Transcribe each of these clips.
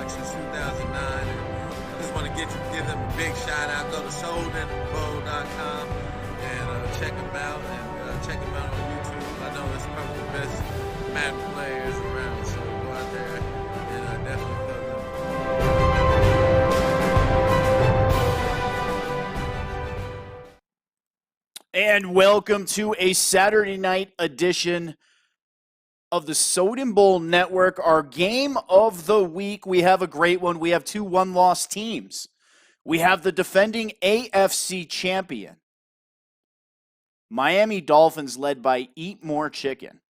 since 2009. I just want to give them a big shout out. Go to SodenBowl.com and check them out on YouTube. I know that's probably the best Madden players around, so go out there and definitely play them. And welcome to a Saturday night edition of the Soden Bowl Network. Our game of the week, we have a great one. We have two one-loss teams. We have the defending AFC champion, Miami Dolphins, led by Eat More Chicken.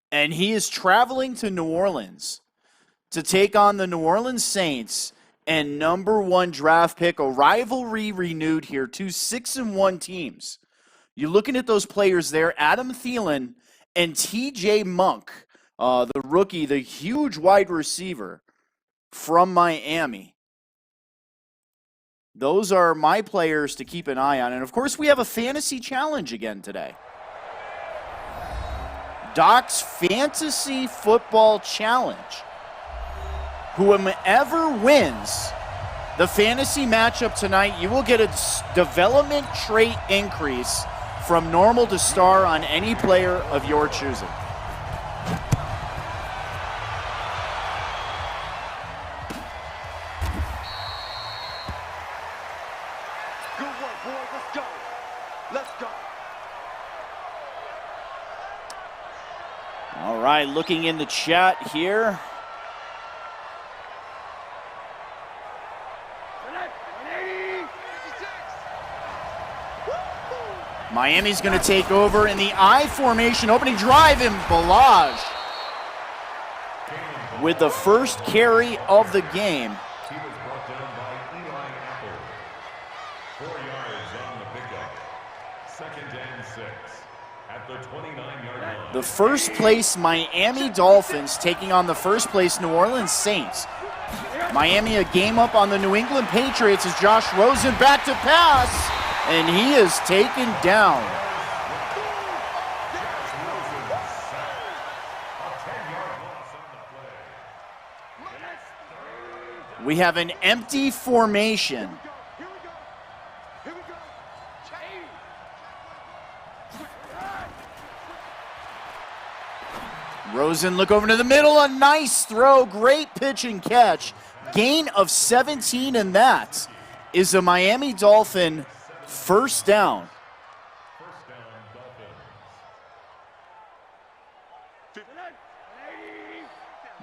And he is traveling to New Orleans to take on the New Orleans Saints and number one draft pick, a rivalry renewed here, two 6-1 teams. You're looking at those players there, Adam Thielen and TJ Monk, the rookie, the huge wide receiver from Miami. Those are my players to keep an eye on. And, of course, we have a fantasy challenge again today. Doc's Fantasy Football Challenge. Whoever wins the fantasy matchup tonight, you will get a development trait increase from normal to star on any player of your choosing. Good work, boys. Let's go. Let's go. All right, looking in the chat here. Miami's going to take over in the I formation. Opening drive in Balaj with the first carry of the game. He was brought down by Eli Apple. 4 yards on the pickup. 2nd and 6 at the 29-yard line. The first place Miami Dolphins taking on the first place New Orleans Saints. Miami a game up on the New England Patriots as Josh Rosen back to pass. And he is taken down. We have an empty formation. Rosen look over to the middle, a nice throw, great pitch and catch. Gain of 17, and that is a Miami Dolphin first down.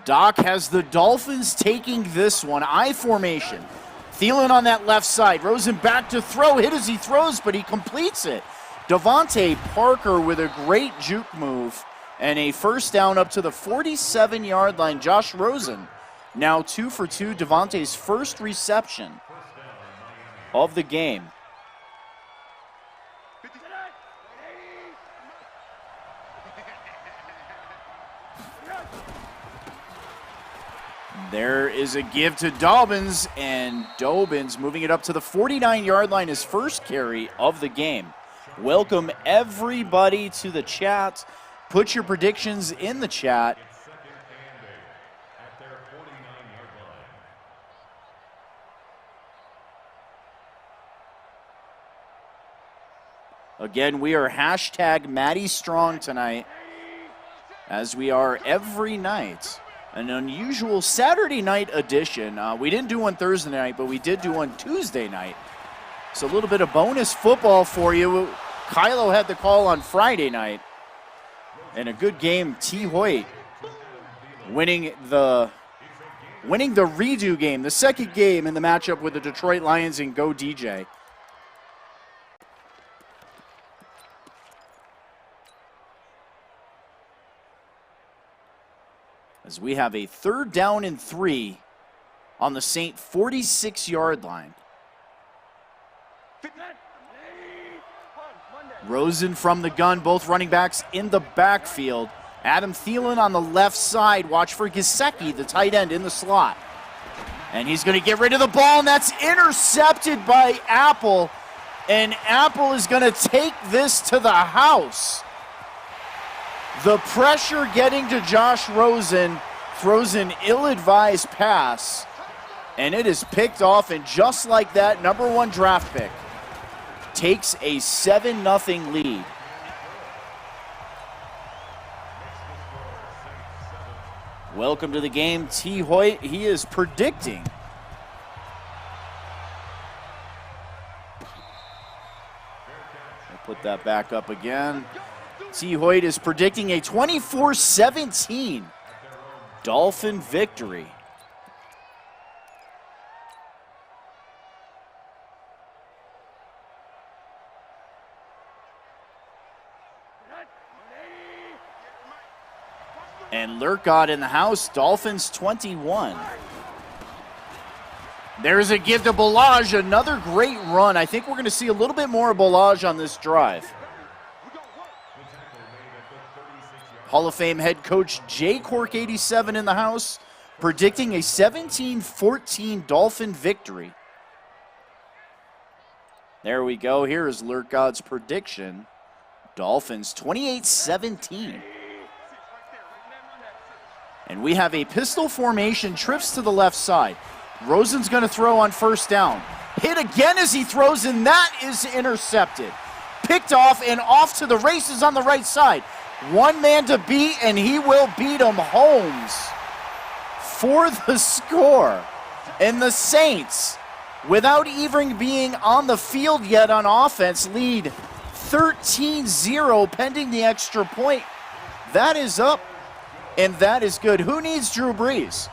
Doc has the Dolphins taking this one. I formation. Thielen on that left side. Rosen back to throw. Hit as he throws, but he completes it. Devontae Parker with a great juke move and a first down up to the 47-yard line. Josh Rosen now 2 for 2. Devontae's first reception of the game. There is a give to Dobbins, and Dobbins moving it up to the 49-yard line, his first carry of the game. Welcome everybody to the chat. Put your predictions in the chat. Again, we are hashtag Matty Strong tonight, as we are every night. An unusual Saturday night edition. We didn't do one Thursday night, but we did do one Tuesday night. So a little bit of bonus football for you. Kylo had the call on Friday night. And a good game. T. Hoyt winning the redo game, the second game in the matchup with the Detroit Lions, and go DJ. As we have a 3rd down and 3 on the Saint 46-yard line. Rosen from the gun, both running backs in the backfield. Adam Thielen on the left side. Watch for Gesicki, the tight end, in the slot. And he's going to get rid of the ball, and that's intercepted by Apple. And Apple is going to take this to the house. The pressure getting to Josh Rosen throws an ill-advised pass, and it is picked off, and just like that, number 1 draft pick takes a 7-0 lead. Welcome to the game, T. Hoyt. He is predicting put that back up again. T. Hoyt is predicting a 24-17 Dolphin victory. And Lurkot in the house, Dolphins 21. There's a give to Balaj, another great run. I think we're going to see a little bit more of Balaj on this drive. Hall of Fame head coach Jay Cork87 in the house, predicting a 17-14 Dolphin victory. There we go. Here is Lurkot's prediction. Dolphins 28-17. And we have a pistol formation, trips to the left side. Rosen's going to throw on first down. Hit again as he throws, and that is intercepted. Picked off and off to the races on the right side. One man to beat, and he will beat him. Holmes for the score. And the Saints, without even being on the field yet on offense, lead 13-0 pending the extra point. That is up, and that is good. Who needs Drew Brees?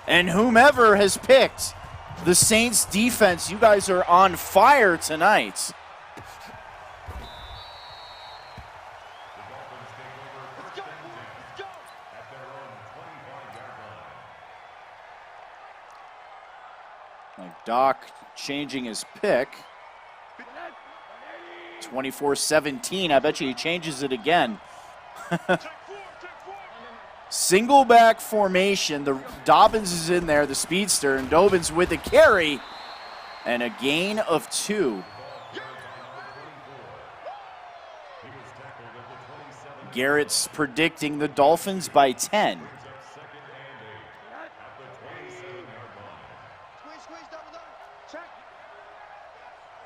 And whomever has picked the Saints defense, you guys are on fire tonight. Like Doc changing his pick. 24-17. I bet you he changes it again. Single back formation. The Dobbins is in there, the speedster, and Dobbins with a carry and a gain of 2. Garrett's predicting the Dolphins by 10.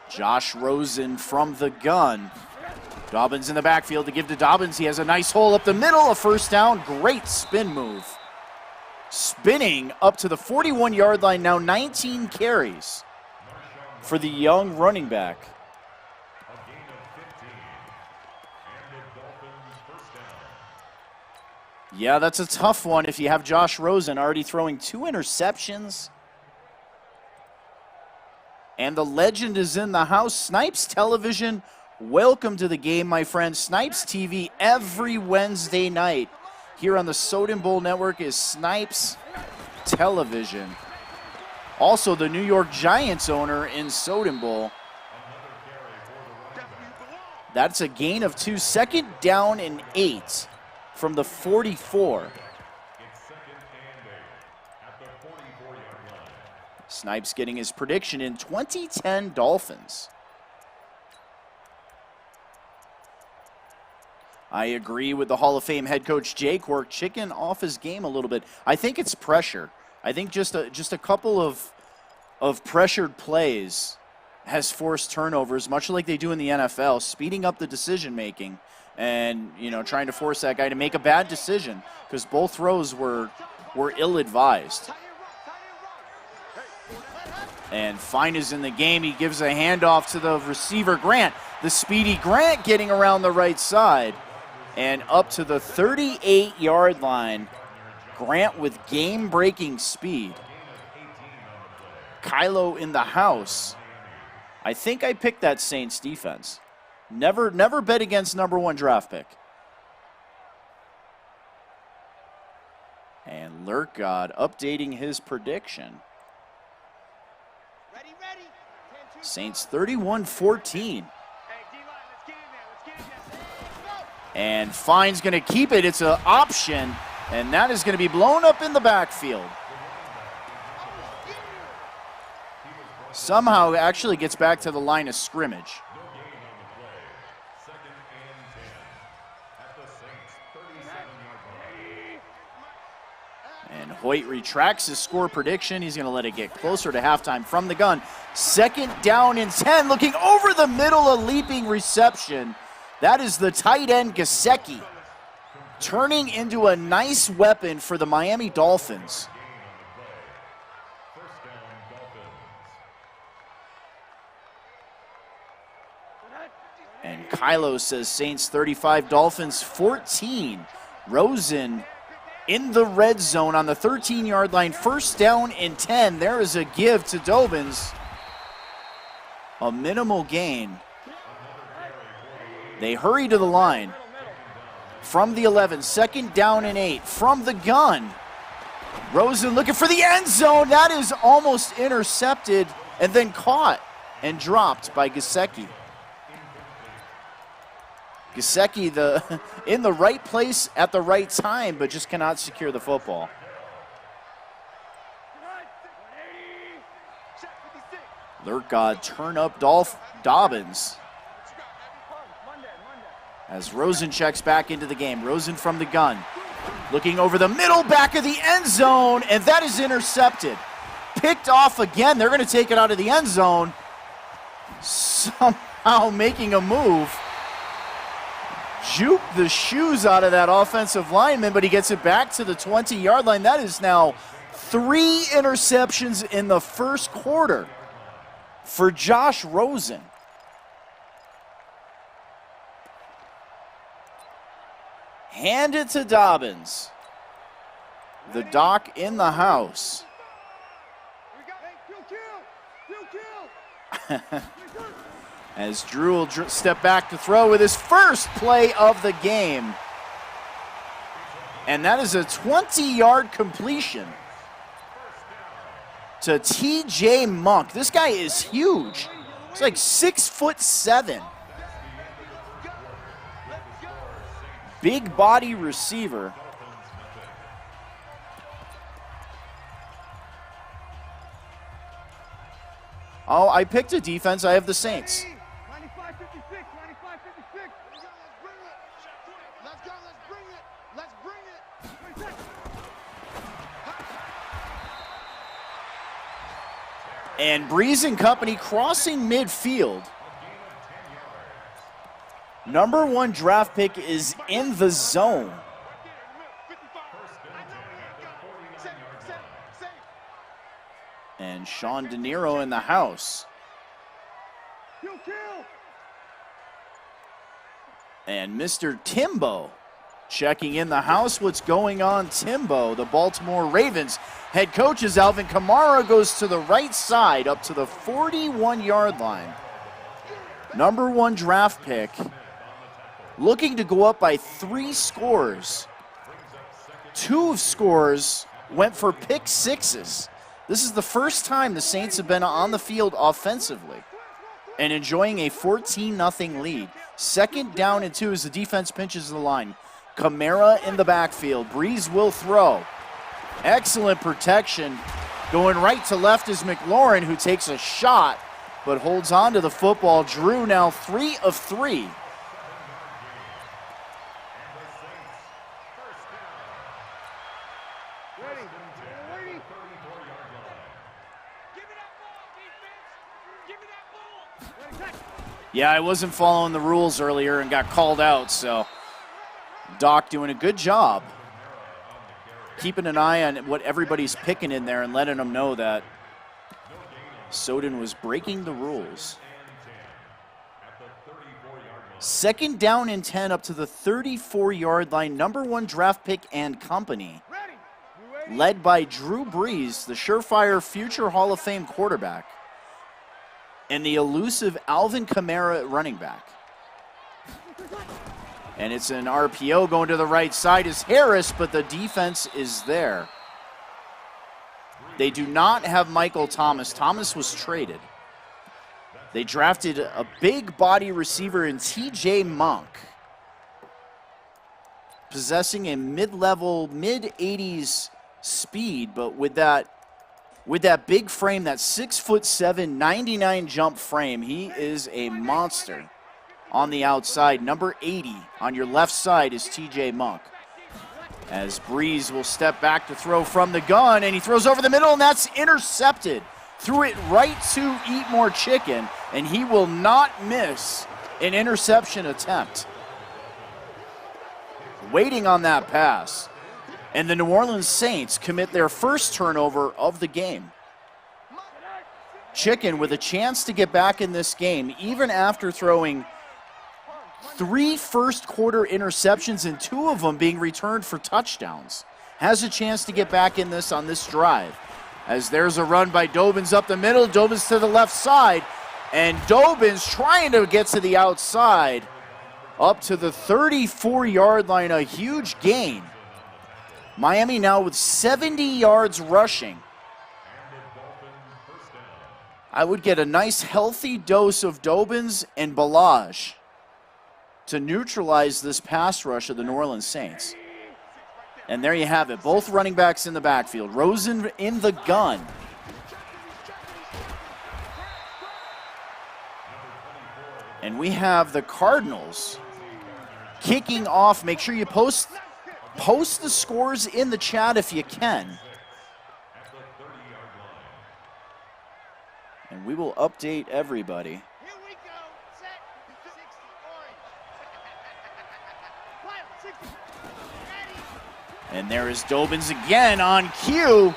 Josh Rosen from the gun. Dobbins in the backfield to give to Dobbins. He has a nice hole up the middle, a first down. Great spin move. Spinning up to the 41-yard line, now 19 carries for the young running back. Yeah, that's a tough one if you have Josh Rosen already throwing 2 interceptions. And the legend is in the house. Snipes Television, welcome to the game, my friends. Snipes TV every Wednesday night here on the Soden Bowl Network is Snipes Television. Also the New York Giants owner in Soden Bowl. That's a gain of 2. Second down and 8 from the 44. Snipes getting his prediction in 2010 Dolphins. I agree with the Hall of Fame head coach Jay Quirk, chicken off his game a little bit. I think it's pressure. I think just a couple of pressured plays has forced turnovers, much like they do in the NFL, speeding up the decision making and, you know, trying to force that guy to make a bad decision because both throws were ill-advised. And Fine is in the game. He gives a handoff to the receiver, Grant. The speedy Grant getting around the right side and up to the 38-yard line. Grant with game-breaking speed. Kylo in the house. I think I picked that Saints defense. Never bet against number 1 draft pick. And Lurkot updating his prediction. Saints 31-14. And Fine's going to keep it. It's an option, and that is going to be blown up in the backfield. Somehow actually gets back to the line of scrimmage. And Hoyt retracts his score prediction. He's going to let it get closer to halftime from the gun. 2nd down and 10, looking over the middle, a leaping reception. That is the tight end, Gesicki, turning into a nice weapon for the Miami Dolphins. And Kylo says Saints 35, Dolphins 14. Rosen in the red zone on the 13-yard line. 1st down and 10. There is a give to Dobbins. A minimal gain. They hurry to the line. From the 11, 2nd down and 8. From the gun. Rosen looking for the end zone. That is almost intercepted and then caught and dropped by Gesicki. Gesicki in the right place at the right time, but just cannot secure the football. Lurk God turn up Dobbins. As Rosen checks back into the game. Rosen from the gun. Looking over the middle, back of the end zone, and that is intercepted. Picked off again. They're going to take it out of the end zone. Somehow making a move. Juke the shoes out of that offensive lineman, but he gets it back to the 20-yard line. That is now 3 interceptions in the first quarter for Josh Rosen. Hand it to Dobbins. The Doc in the house. As Drew will step back to throw with his first play of the game. And that is a 20-yard completion to TJ Monk. This guy is huge. He's like 6'7". Big body receiver. Oh, I picked a defense. I have the Saints. And Breeze and company crossing midfield. Number 1 draft pick is in the zone. And Sean De Niro in the house. And Mr. Timbo checking in the house. What's going on, Timbo? The Baltimore Ravens head coach is Alvin Kamara, goes to the right side up to the 41-yard line. Number 1 draft pick, looking to go up by 3 scores. 2 scores went for pick sixes. This is the first time the Saints have been on the field offensively and enjoying a 14-0 lead. 2nd down and 2 as the defense pinches the line. Kamara in the backfield. Breeze will throw. Excellent protection. Going right to left is McLaurin, who takes a shot but holds on to the football. Drew now 3 of 3. Yeah, I wasn't following the rules earlier and got called out, so Doc doing a good job keeping an eye on what everybody's picking in there and letting them know that Soden was breaking the rules. 2nd down and 10 up to the 34-yard line. Number 1 draft pick and company, led by Drew Brees, the surefire future Hall of Fame quarterback, and the elusive Alvin Kamara at running back. And it's an RPO going to the right side is Harris, but the defense is there. They do not have Michael Thomas. Thomas was traded. They drafted a big body receiver in TJ Monk, possessing a mid-level, mid-80s speed, but with that big frame, that 6'7", 99 jump frame, he is a monster. On the outside, number 80 on your left side is TJ Monk. As Breeze will step back to throw from the gun, and he throws over the middle, and that's intercepted. Threw it right to Eat More Chicken, and he will not miss an interception attempt. Waiting on that pass. And the New Orleans Saints commit their first turnover of the game. Chicken with a chance to get back in this game, even after throwing 3 first-quarter interceptions and 2 of them being returned for touchdowns. Has a chance to get back in this on this drive. As there's a run by Dobbins up the middle, Dobbins to the left side, and Dobbins trying to get to the outside up to the 34-yard line, a huge gain. Miami now with 70 yards rushing. I would get a nice healthy dose of Dobbins and Balaj to neutralize this pass rush of the New Orleans Saints. And there you have it, both running backs in the backfield. Rosen in the gun. And we have the Cardinals kicking off. Make sure you post the scores in the chat if you can. And we will update everybody. Here we go. Set. 60 orange. 60. And there is Dobbins again on cue.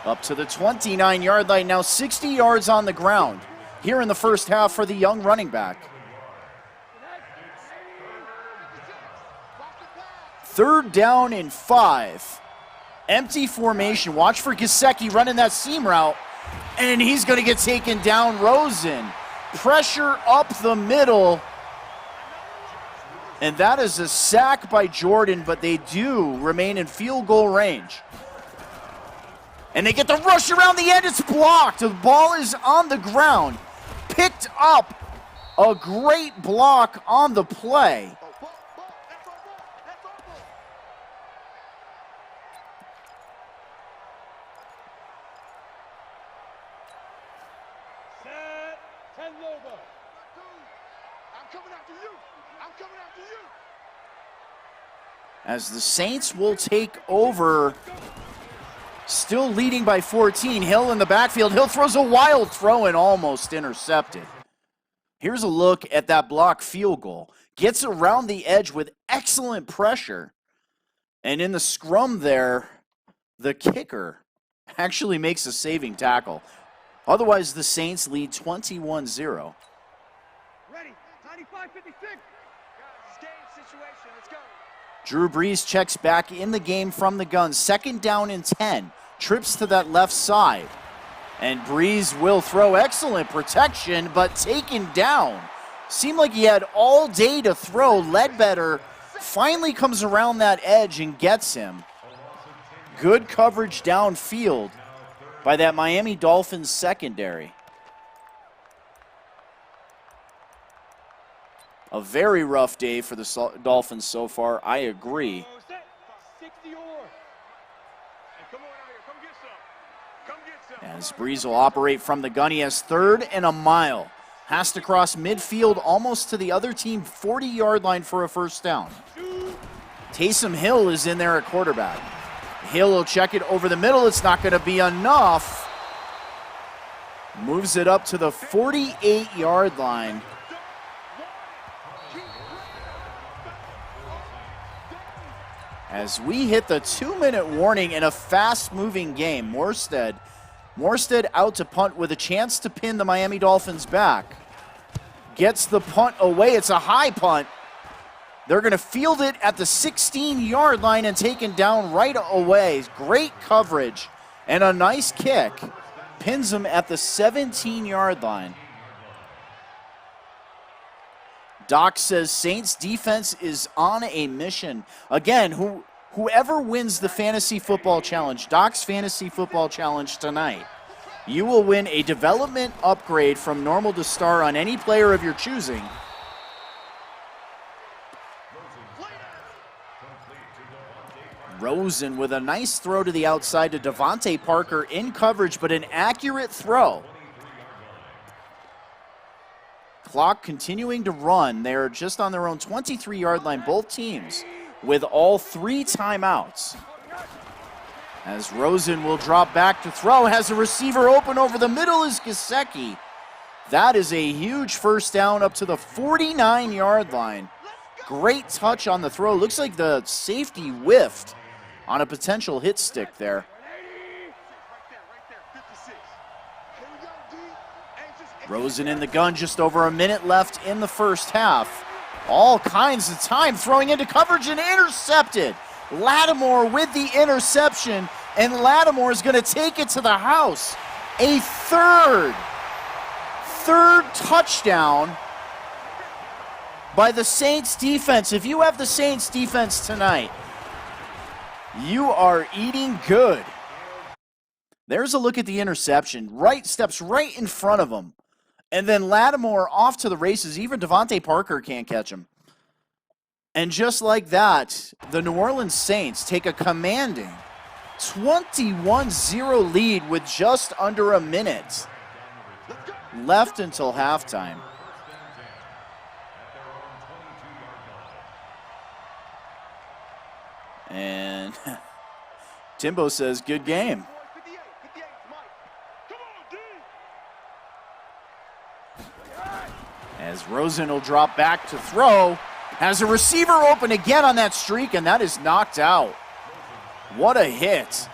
Up to the 29-yard line, now 60 yards on the ground here in the first half for the young running back. 3rd down and 5. Empty formation. Watch for Gesicki running that seam route. And he's going to get taken down. Rosen. Pressure up the middle. And that is a sack by Jordan, but they do remain in field goal range. And they get the rush around the end. It's blocked. The ball is on the ground. Picked up. A great block on the play. As the Saints will take over, still leading by 14. Hill in the backfield. Hill throws a wild throw and almost intercepted. Here's a look at that block field goal. Gets around the edge with excellent pressure. And in the scrum there, the kicker actually makes a saving tackle. Otherwise, the Saints lead 21-0. Ready. 95-56. Game situation. Let's go. Drew Brees checks back in the game from the gun. 2nd down and 10. Trips to that left side. And Brees will throw. Excellent protection, but taken down. Seemed like he had all day to throw. Ledbetter finally comes around that edge and gets him. Good coverage downfield by that Miami Dolphins secondary. A very rough day for the Dolphins so far, I agree. As Brees will operate from the gun, he has 3rd and a mile. Has to cross midfield almost to the other team 40-yard line for a first down. Taysom Hill is in there at quarterback. Hill will check it over the middle. It's not going to be enough. Moves it up to the 48-yard line. As we hit the 2-minute warning in a fast-moving game, Morstead out to punt with a chance to pin the Miami Dolphins back. Gets the punt away. It's a high punt. They're going to field it at the 16-yard line and taken down right away. Great coverage and a nice kick. Pins them at the 17-yard line. Doc says Saints defense is on a mission. Again, whoever wins the Fantasy Football Challenge, Doc's Fantasy Football Challenge tonight, you will win a development upgrade from normal to star on any player of your choosing. Rosen with a nice throw to the outside to Devontae Parker in coverage, but an accurate throw. Clock continuing to run. They're just on their own 23-yard line, both teams. with all 3 timeouts. As Rosen will drop back to throw, has a receiver open over the middle is Gesicki. That is a huge first down up to the 49-yard line. Great touch on the throw. Looks like the safety whiffed on a potential hit stick there. Rosen in the gun, just over a minute left in the first half. All kinds of time, throwing into coverage and intercepted. Lattimore with the interception, and Lattimore is going to take it to the house. A third touchdown by the Saints defense. If you have the Saints defense tonight, you are eating good. There's a look at the interception. Steps right in front of him. And then Lattimore off to the races. Even Devontae Parker can't catch him. And just like that, the New Orleans Saints take a commanding 21-0 lead with just under a minute left until halftime. And Timbo says, good game. As Rosen will drop back to throw, has a receiver open again on that streak, and that is knocked out. What a hit.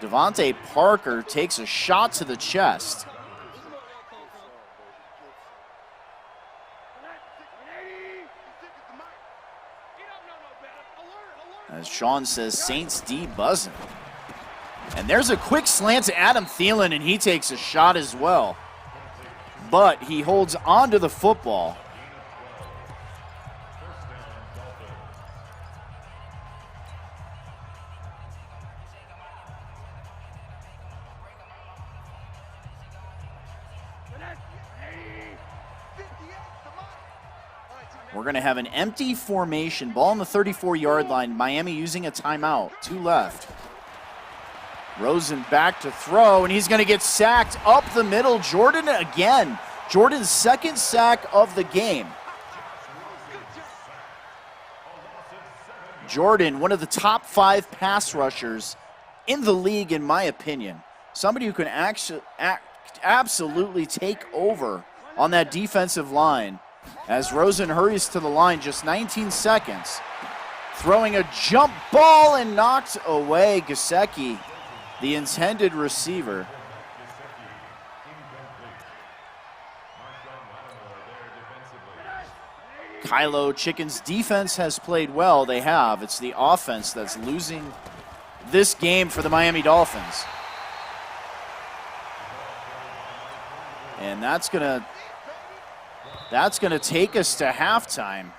Devontae Parker takes a shot to the chest. As Sean says, Saints D buzzing. And there's a quick slant to Adam Thielen, and he takes a shot as well. But he holds on to the football. We're going to have an empty formation. Ball on the 34-yard line. Miami using a timeout. 2 left. Rosen back to throw, and he's going to get sacked up the middle. Jordan again. Jordan's second sack of the game. Jordan, one of the top 5 pass rushers in the league, in my opinion. Somebody who can absolutely take over on that defensive line. As Rosen hurries to the line, just 19 seconds. Throwing a jump ball and knocked away Gesicki, the intended receiver. Kylo Chicken's defense has played well. They have. It's the offense that's losing this game for the Miami Dolphins. And that's gonna take us to halftime.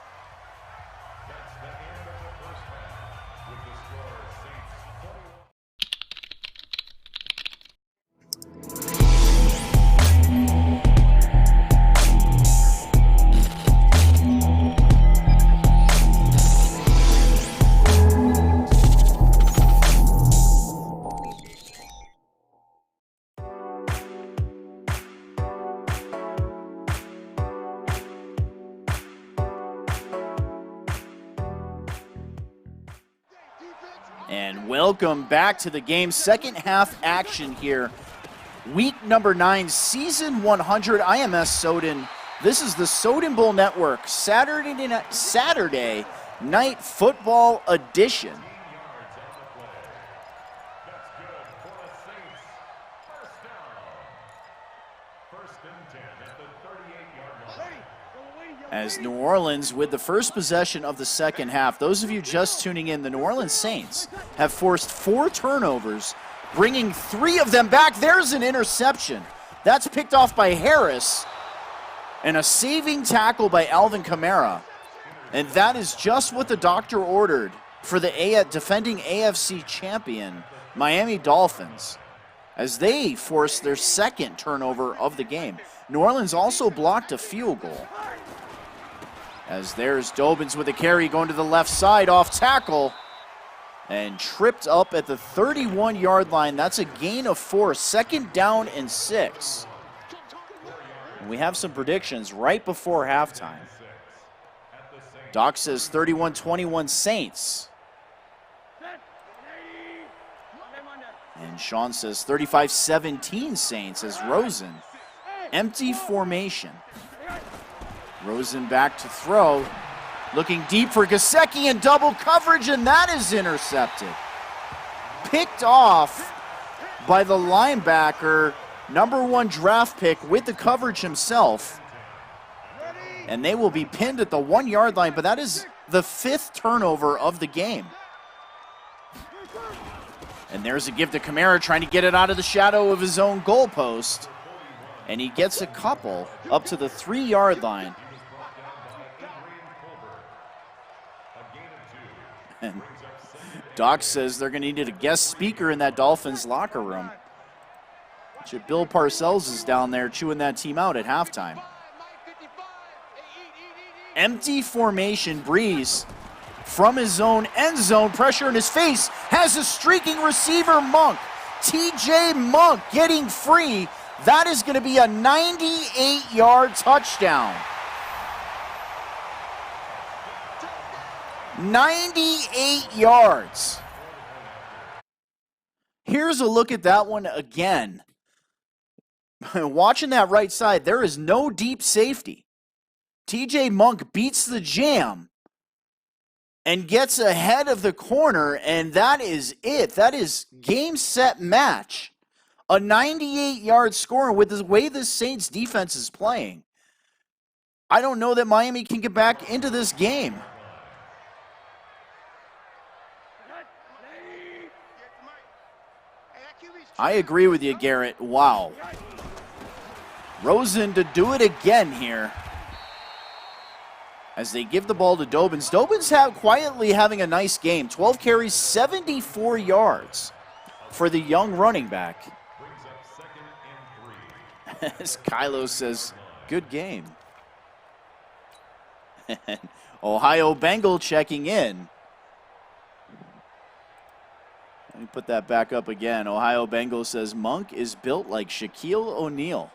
And welcome back to the game. Second half action here. Week number 9, season 100. I am Soden. This is the Soden Bowl Network Saturday night football edition. As New Orleans with the first possession of the second half. Those of you just tuning in, the New Orleans Saints have forced 4 turnovers, bringing 3 of them back. There's an interception. That's picked off by Harris, and a saving tackle by Alvin Kamara. And that is just what the doctor ordered for the defending AFC champion, Miami Dolphins, as they forced their second turnover of the game. New Orleans also blocked a field goal. As there's Dobbins with a carry going to the left side, off tackle, and tripped up at the 31-yard line. That's a gain of 4, second down and 6. And we have some predictions right before halftime. Doc says 31-21 Saints. And Sean says 35-17 Saints as Rosen. Empty formation. Rosen back to throw. Looking deep for Gesicki in double coverage, and that is intercepted. Picked off by the linebacker, #1 draft pick with the coverage himself. And they will be pinned at the 1-yard line, but that is the 5th turnover of the game. And there's a give to Kamara trying to get it out of the shadow of his own goalpost. And he gets a couple up to the 3-yard line. And Doc says they're going to need a guest speaker in that Dolphins locker room. Bill Parcells is down there chewing that team out at halftime. Empty formation. Breeze from his own end zone, pressure in his face, has a streaking receiver, Monk. TJ Monk getting free. That is going to be a 98-yard touchdown. 98 yards. Here's a look at that one again. Watching that right side, there is no deep safety. TJ Monk beats the jam and gets ahead of the corner, and that is it. That is game, set, match. A 98-yard score with the way this Saints defense is playing. I don't know that Miami can get back into this game. I agree with you, Garrett. Wow. Rosen to do it again here. As they give the ball to Dobbins. Dobbins quietly having a nice game. 12 carries, 74 yards for the young running back. As Kylo says, good game. Ohio Bengal checking in. Let me put that back up again. Ohio Bengal says Monk is built like Shaquille O'Neal.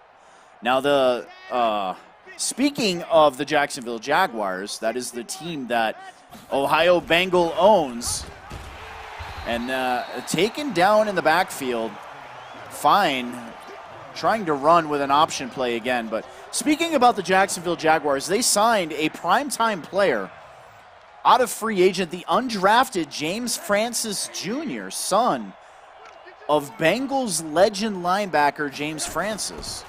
Now speaking of the Jacksonville Jaguars, that is the team that Ohio Bengal owns. And taken down in the backfield. Fine. Trying to run with an option play again. But speaking about the Jacksonville Jaguars, they signed a primetime player out of free agent, the undrafted James Francis Jr., son of Bengals legend linebacker James Francis.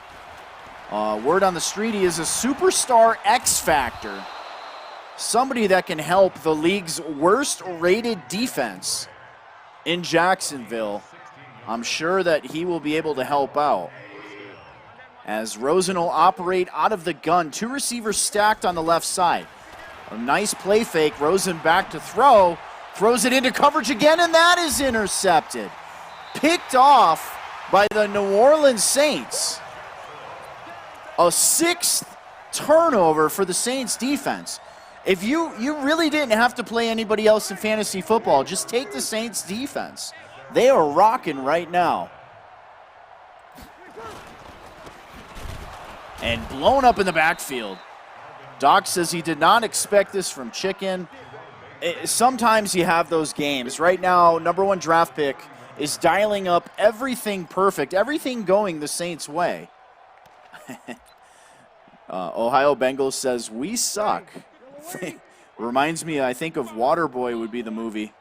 Word on the street, he is a superstar X factor. Somebody that can help the league's worst rated defense in Jacksonville. I'm sure that he will be able to help out. As Rosen will operate out of the gun. 2 receivers stacked on the left side. A nice play fake. Rosen back to throw. Throws it into coverage again, and that is intercepted. Picked off by the New Orleans Saints. A 6th turnover for the Saints defense. If you really didn't have to play anybody else in fantasy football, just take the Saints defense. They are rocking right now. And blown up in the backfield. Doc says he did not expect this from Chicken. Sometimes you have those games. Right now, #1 draft pick is dialing up everything perfect, everything going the Saints' way. Ohio Bengals says, we suck. Reminds me, I think, of Waterboy would be the movie.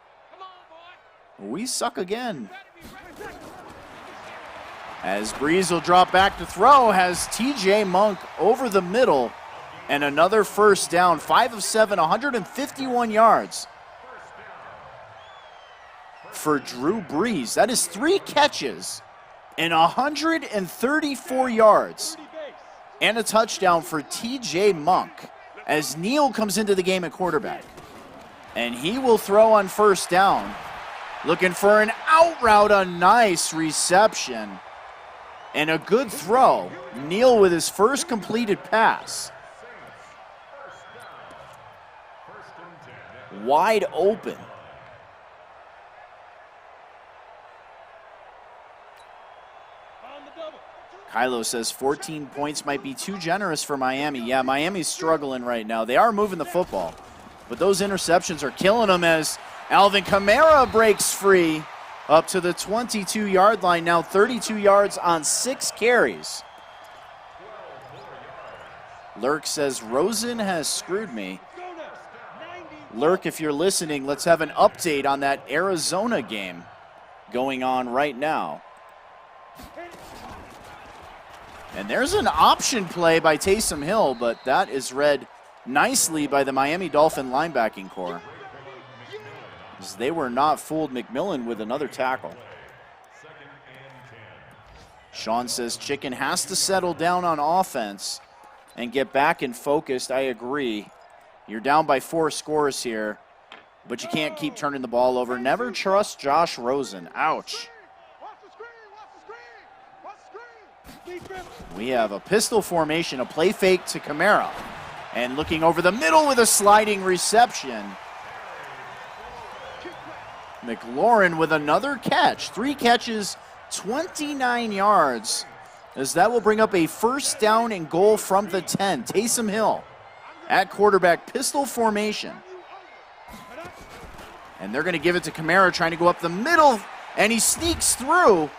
We suck again. As Breeze will drop back to throw, has TJ Monk over the middle. And another first down, 5 of 7, 151 yards for Drew Brees. That is 3 catches and 134 yards and a touchdown for TJ Monk as Neal comes into the game at quarterback. And he will throw on first down. Looking for an out route, a nice reception and a good throw. Neal with his first completed pass. Wide open. Kylo says 14 points might be too generous for Miami. Yeah, Miami's struggling right now. They are moving the football. But those interceptions are killing him as Alvin Kamara breaks free up to the 22-yard line. Now 32 yards on 6 carries. Lurk says, Rosen has screwed me. Lurk, if you're listening, let's have an update on that Arizona game going on right now. And there's an option play by Taysom Hill, but that is read nicely by the Miami Dolphin linebacking core, as they were not fooled. McMillan with another tackle. Sean says Chicken has to settle down on offense and get back and focused. I agree. You're down by 4 scores here, but you can't keep turning the ball over. Never trust Josh Rosen. Ouch. We have a pistol formation, a play fake to Kamara. And looking over the middle with a sliding reception. McLaurin with another catch. 3 catches, 29 yards. As that will bring up a first down and goal from the 10. Taysom Hill at quarterback, pistol formation. And they're going to give it to Kamara, trying to go up the middle. And he sneaks through,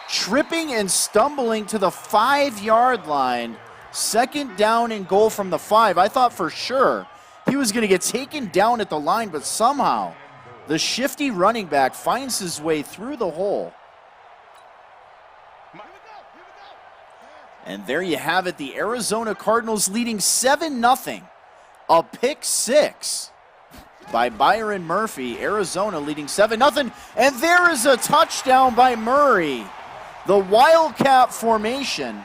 tripping and stumbling to the 5-yard line. Second down and goal from the 5. I thought for sure he was going to get taken down at the line, but somehow the shifty running back finds his way through the hole. And there you have it, the Arizona Cardinals leading 7-0. A pick 6 by Byron Murphy. Arizona leading 7-0. And there is a touchdown by Murray. The Wildcat formation.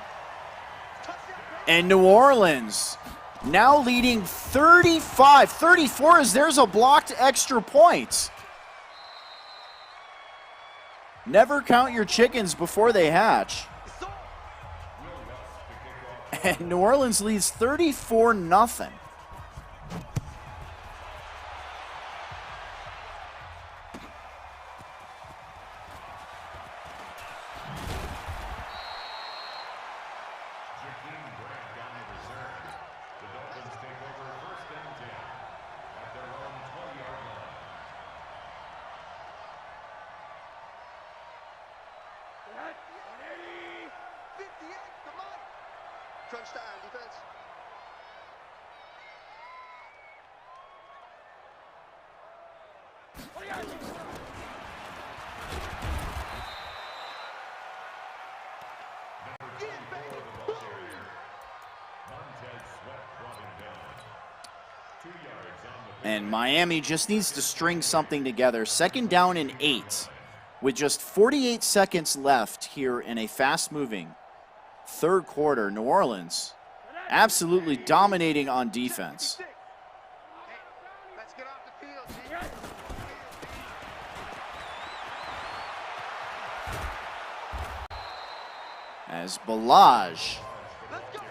And New Orleans now leading 35-34 as there's a blocked extra point. Never count your chickens before they hatch. And New Orleans leads 34-0. And Miami just needs to string something together. Second down and 8 with just 48 seconds left here in a fast-moving third quarter. New Orleans absolutely dominating on defense. As Balaj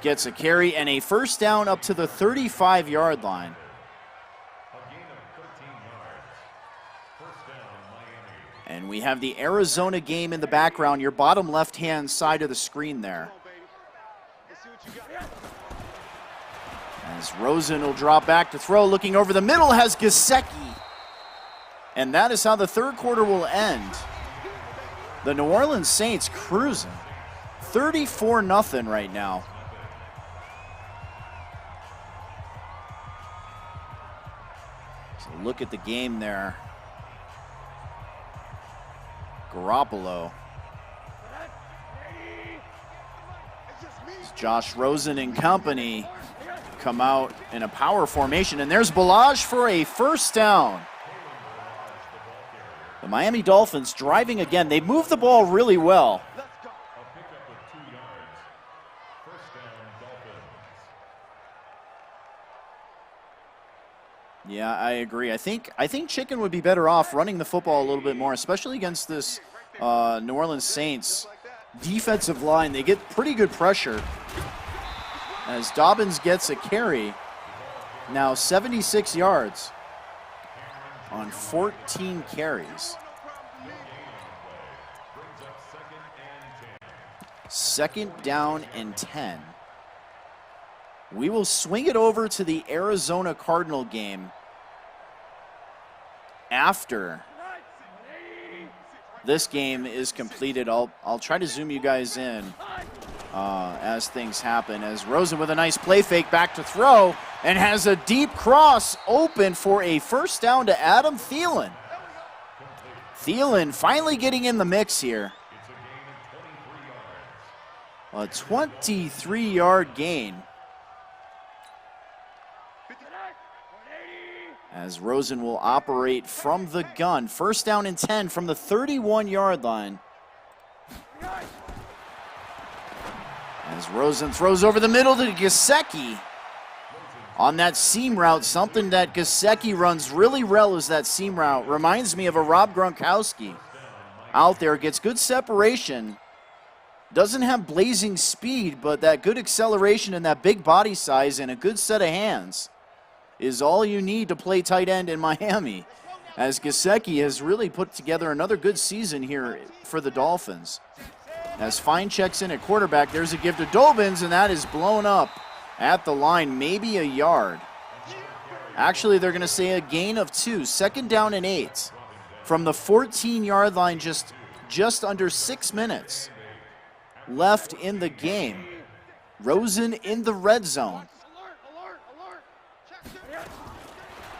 gets a carry and a first down up to the 35-yard line. And we have the Arizona game in the background, your bottom left-hand side of the screen there. As Rosen will drop back to throw, looking over the middle, has Gesicki. And that is how the third quarter will end. The New Orleans Saints cruising. 34-0 right now. So look at the game there. Garoppolo. Josh Rosen and company come out in a power formation, and there's Balaj for a first down. The Miami Dolphins driving again. They move the ball really well. Yeah, I agree. I think Chicken would be better off running the football a little bit more, especially against this New Orleans Saints defensive line. They get pretty good pressure as Dobbins gets a carry. Now 76 yards on 14 carries. Second down and 10. We will swing it over to the Arizona Cardinal game after this game is completed. I'll try to zoom you guys in as things happen. As Rosen with a nice play fake back to throw and has a deep cross open for a first down to Adam Thielen. Thielen finally getting in the mix here. A 23-yard gain. As Rosen will operate from the gun. First down and 10 from the 31-yard line. As Rosen throws over the middle to Gesicki. On that seam route, something that Gesicki runs really well is that seam route. Reminds me of a Rob Gronkowski. Out there, gets good separation. Doesn't have blazing speed, but that good acceleration and that big body size and a good set of hands is all you need to play tight end in Miami. As Gesicki has really put together another good season here for the Dolphins. As Fine checks in at quarterback, there's a give to Dobbins, and that is blown up at the line, maybe a yard. Actually, they're going to say a gain of 2. Second down and 8 from the 14-yard line, just under 6 minutes left in the game. Rosen in the red zone.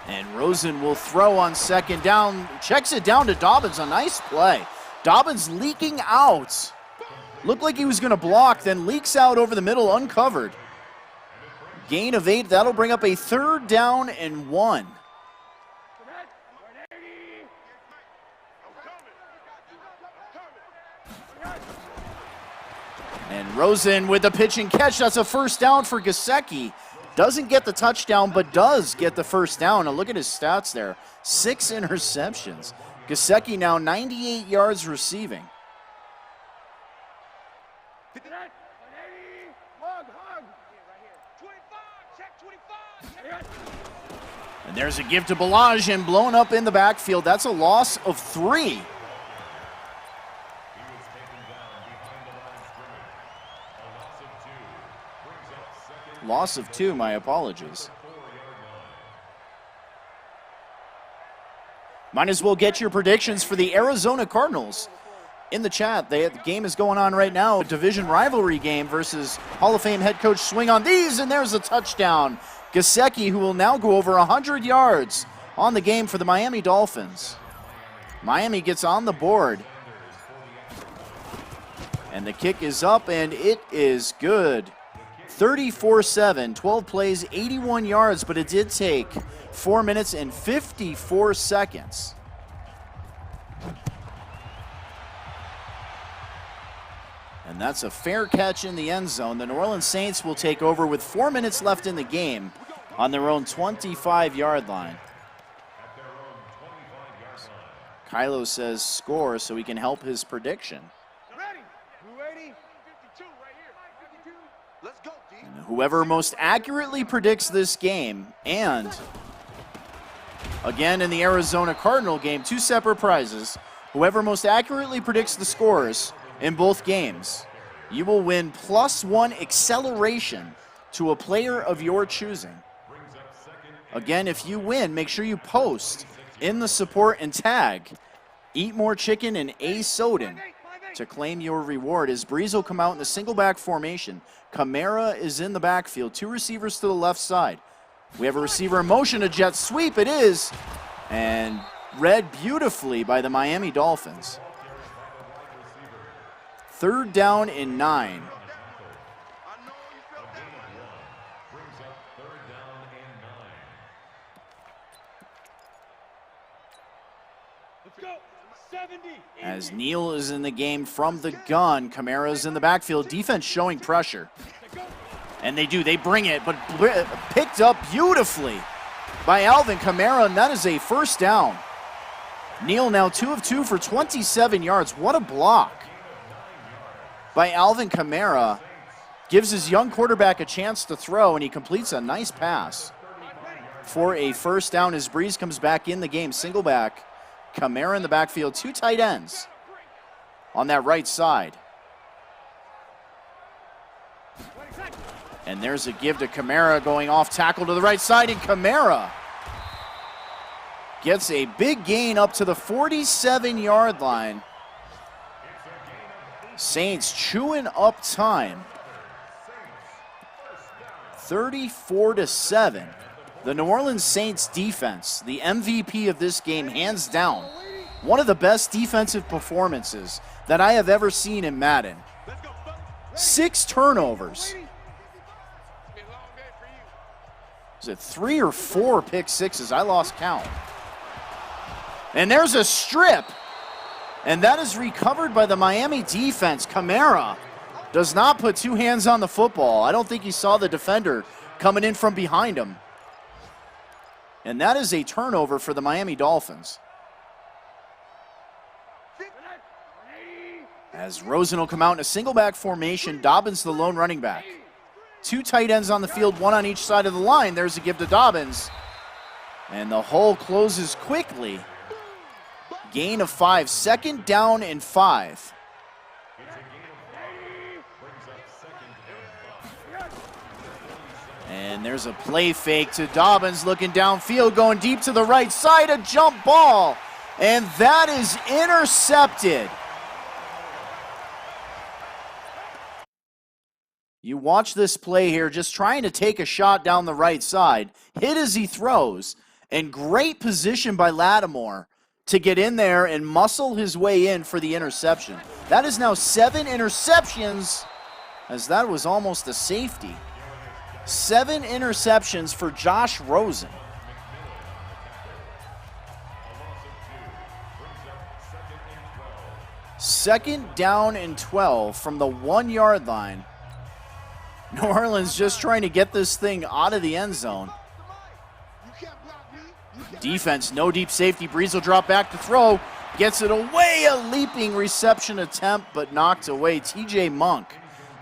And Rosen will throw on second down. Checks it down to Dobbins. A nice play. Dobbins leaking out. Looked like he was going to block, then leaks out over the middle, uncovered. Gain of 8. That'll bring up a third down and 1. And Rosen with the pitch and catch. That's a first down for Gesicki. Doesn't get the touchdown, but does get the first down. And look at his stats there. 6 interceptions. Gesicki now 98 yards receiving. And there's a give to Ballage and blown up in the backfield. That's a loss of 3. Loss of 2, my apologies. Might as well get your predictions for the Arizona Cardinals in the chat. The game is going on right now. A division rivalry game versus Hall of Fame head coach Swing on these, and there's a touchdown. Gesicki, who will now go over 100 yards on the game for the Miami Dolphins. Miami gets on the board. And the kick is up, and it is good. 34-7, 12 plays, 81 yards, but it did take 4 minutes and 54 seconds. And that's a fair catch in the end zone. The New Orleans Saints will take over with 4 minutes left in the game on their own 25-yard line. Kylo says score so he can help his prediction. And whoever most accurately predicts this game, and again in the Arizona Cardinal game, 2 separate prizes, whoever most accurately predicts the scores in both games, you will win +1 acceleration to a player of your choosing. Again, if you win, make sure you post in the support and tag Eat More Chicken and A Soden to claim your reward. As Breeze will come out in the single back formation. Kamara is in the backfield. 2 receivers to the left side. We have a receiver in motion, a jet sweep. It is. And read beautifully by the Miami Dolphins. Third down and 9. As Neal is in the game from the gun, Kamara's in the backfield. Defense showing pressure. And they do. They bring it, but picked up beautifully by Alvin Kamara, and that is a first down. Neal now 2 of 2 for 27 yards. What a block by Alvin Kamara. Gives his young quarterback a chance to throw, and he completes a nice pass for a first down as Breeze comes back in the game. Single back. Kamara in the backfield, 2 tight ends on that right side. And there's a give to Kamara going off tackle to the right side, and Kamara gets a big gain up to the 47-yard line. Saints chewing up time. 34-7. The New Orleans Saints defense, the MVP of this game, hands down. One of the best defensive performances that I have ever seen in Madden. 6 turnovers. Is it 3 or 4 pick sixes? I lost count. And there's a strip. And that is recovered by the Miami defense. Kamara does not put 2 hands on the football. I don't think he saw the defender coming in from behind him. And that is a turnover for the Miami Dolphins. As Rosen will come out in a single back formation, Dobbins the lone running back. 2 tight ends on the field, 1 on each side of the line. There's a give to Dobbins. And the hole closes quickly. Gain of 5, 2nd down and 5. And there's a play fake to Dobbins looking downfield, going deep to the right side, a jump ball. And that is intercepted. You watch this play here, just trying to take a shot down the right side. Hit as he throws, and great position by Lattimore to get in there and muscle his way in for the interception. That is now 7 interceptions, as that was almost a safety. 7 interceptions for Josh Rosen. Second down and 12 from the 1-yard line. New Orleans just trying to get this thing out of the end zone. Defense, no deep safety. Breeze will drop back to throw. Gets it away, a leaping reception attempt, but knocked away. TJ Monk,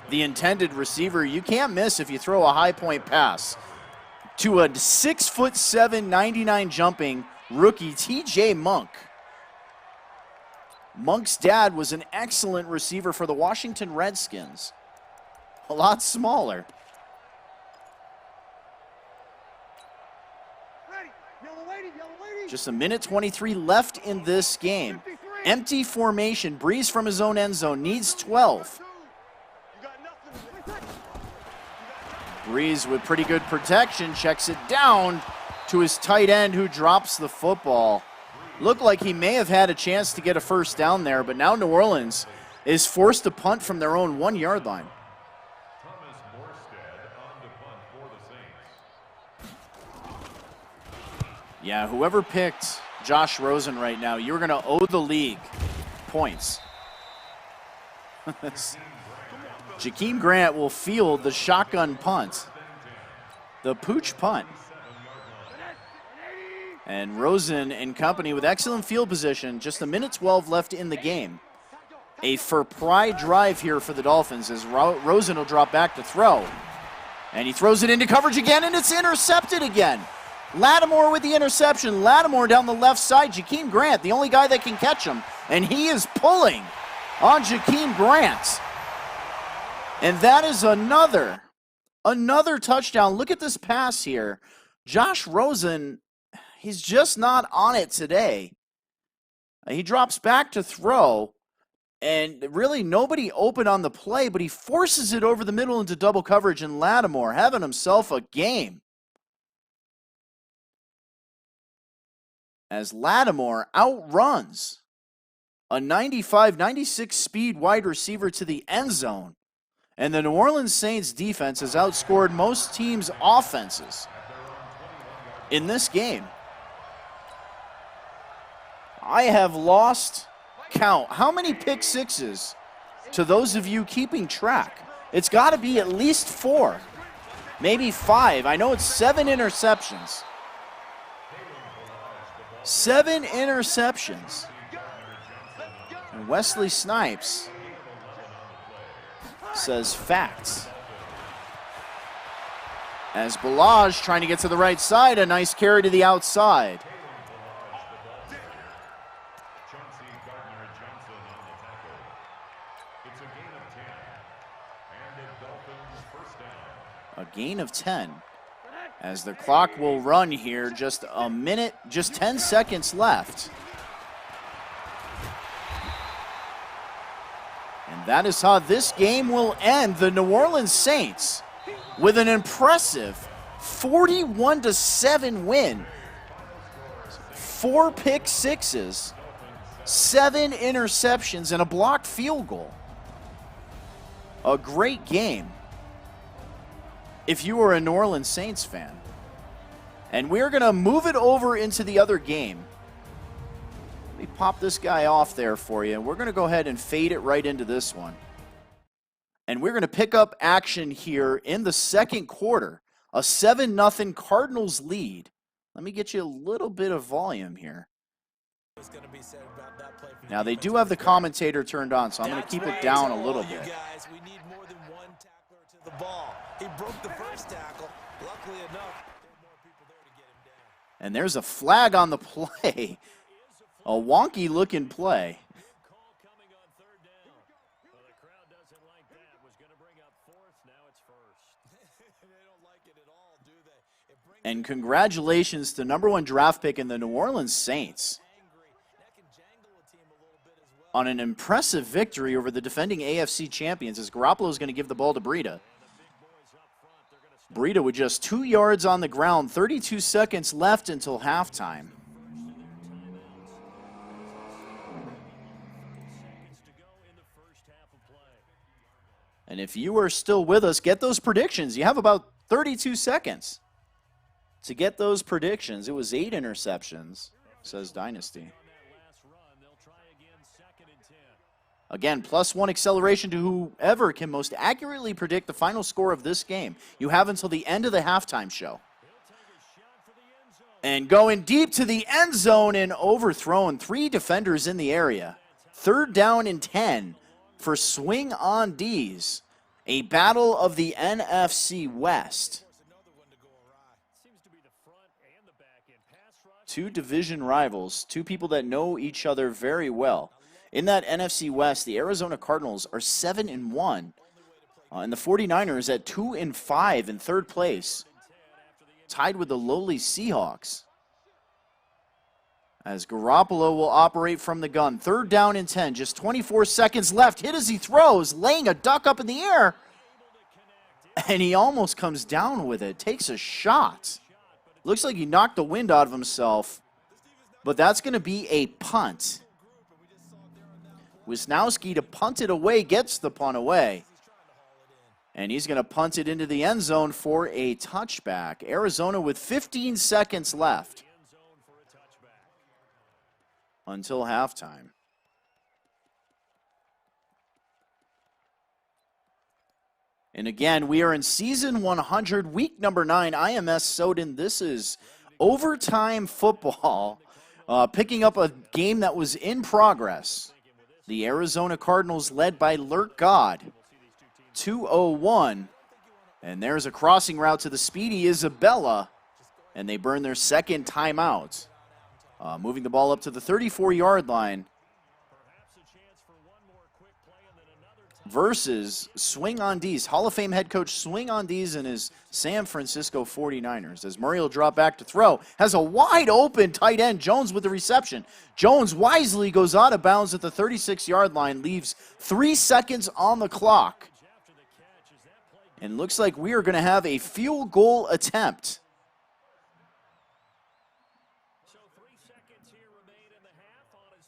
the intended receiver. You can't miss if you throw a high point pass to a 6'7", 99 jumping rookie, TJ Monk. Monk's dad was an excellent receiver for the Washington Redskins. A lot smaller. Just a minute 23 left in this game. Empty formation. Breeze from his own end zone. Needs 12. Breeze with pretty good protection. Checks it down to his tight end who drops the football. Looked like he may have had a chance to get a first down there, but now New Orleans is forced to punt from their own 1-yard line. Yeah, whoever picked Josh Rosen right now, you're going to owe the league points. Jakeem Grant will field the shotgun punt, the pooch punt. And Rosen and company with excellent field position, just a minute 12 left in the game. A for pride drive here for the Dolphins as Rosen will drop back to throw. And he throws it into coverage again, and it's intercepted again. Lattimore with the interception. Lattimore down the left side. Jakeem Grant, the only guy that can catch him. And he is pulling on Jakeem Grant. And that is another touchdown. Look at this pass here. Josh Rosen, he's just not on it today. He drops back to throw. And really nobody open on the play, but he forces it over the middle into double coverage, and Lattimore having himself a game. As Lattimore outruns a 95, 96 speed wide receiver to the end zone. And the New Orleans Saints defense has outscored most teams' offenses in this game. I have lost count. How many pick sixes, to those of you keeping track? It's got to be at least 4, maybe 5. I know it's 7 interceptions. 7 interceptions. And Wesley Snipes says facts. As Balaj trying to get to the right side, a nice carry to the outside. A gain of 10. As the clock will run here, just a minute, just 10 seconds left. And that is how this game will end. The New Orleans Saints with an impressive 41-7 win. 4 pick sixes, 7 interceptions, and a blocked field goal. A great game if you are a New Orleans Saints fan. And we're going to move it over into the other game. Let me pop this guy off there for you. We're going to go ahead and fade it right into this one. And we're going to pick up action here in the second quarter. A 7-0 Cardinals lead. Let me get you a little bit of volume here. Now, they do have the commentator turned on, so I'm going to keep it down a little bit. We need more than one tackler to the ball. He broke the first tackle. Luckily enough, there were more people there to get him down. And there's a flag on the play. A wonky looking play. And congratulations to #1 draft pick in the New Orleans Saints on an impressive victory over the defending AFC champions, as Garoppolo is going to give the ball to Breida. Breida with just 2 yards on the ground, 32 seconds left until halftime. And if you are still with us, get those predictions. You have about 32 seconds to get those predictions. It was 8 interceptions, says Dynasty. Again, +1 acceleration to whoever can most accurately predict the final score of this game. You have until the end of the halftime show. And going deep to the end zone and overthrown. 3 defenders in the area. 3rd down and 10 for Swing on D's. A battle of the NFC West. 2 division rivals, 2 people that know each other very well. In that NFC West, the Arizona Cardinals are 7-1, and the 49ers at 2-5 in 3rd place, tied with the lowly Seahawks. As Garoppolo will operate from the gun, 3rd down and 10, just 24 seconds left. Hit as he throws, laying a duck up in the air, and he almost comes down with it. Takes a shot. Looks like he knocked the wind out of himself, but that's going to be a punt. Wisnowski to punt it away, gets the punt away. And he's going to punt it into the end zone for a touchback. Arizona with 15 seconds left until halftime. And again, we are in season 100, week number 9, IMS Soden. This is overtime football, picking up a game that was in progress. The Arizona Cardinals led by Lurk God, 2:01. And there's a crossing route to the speedy Isabella, and they burn their second timeout. Moving the ball up to the 34-yard line versus Swing on D's, Hall of Fame head coach Swing on D's and his San Francisco 49ers. As Murray will drop back to throw, has a wide open tight end, Jones with the reception. Jones wisely goes out of bounds at the 36-yard line, leaves 3 seconds on the clock. And looks like we are going to have a field goal attempt.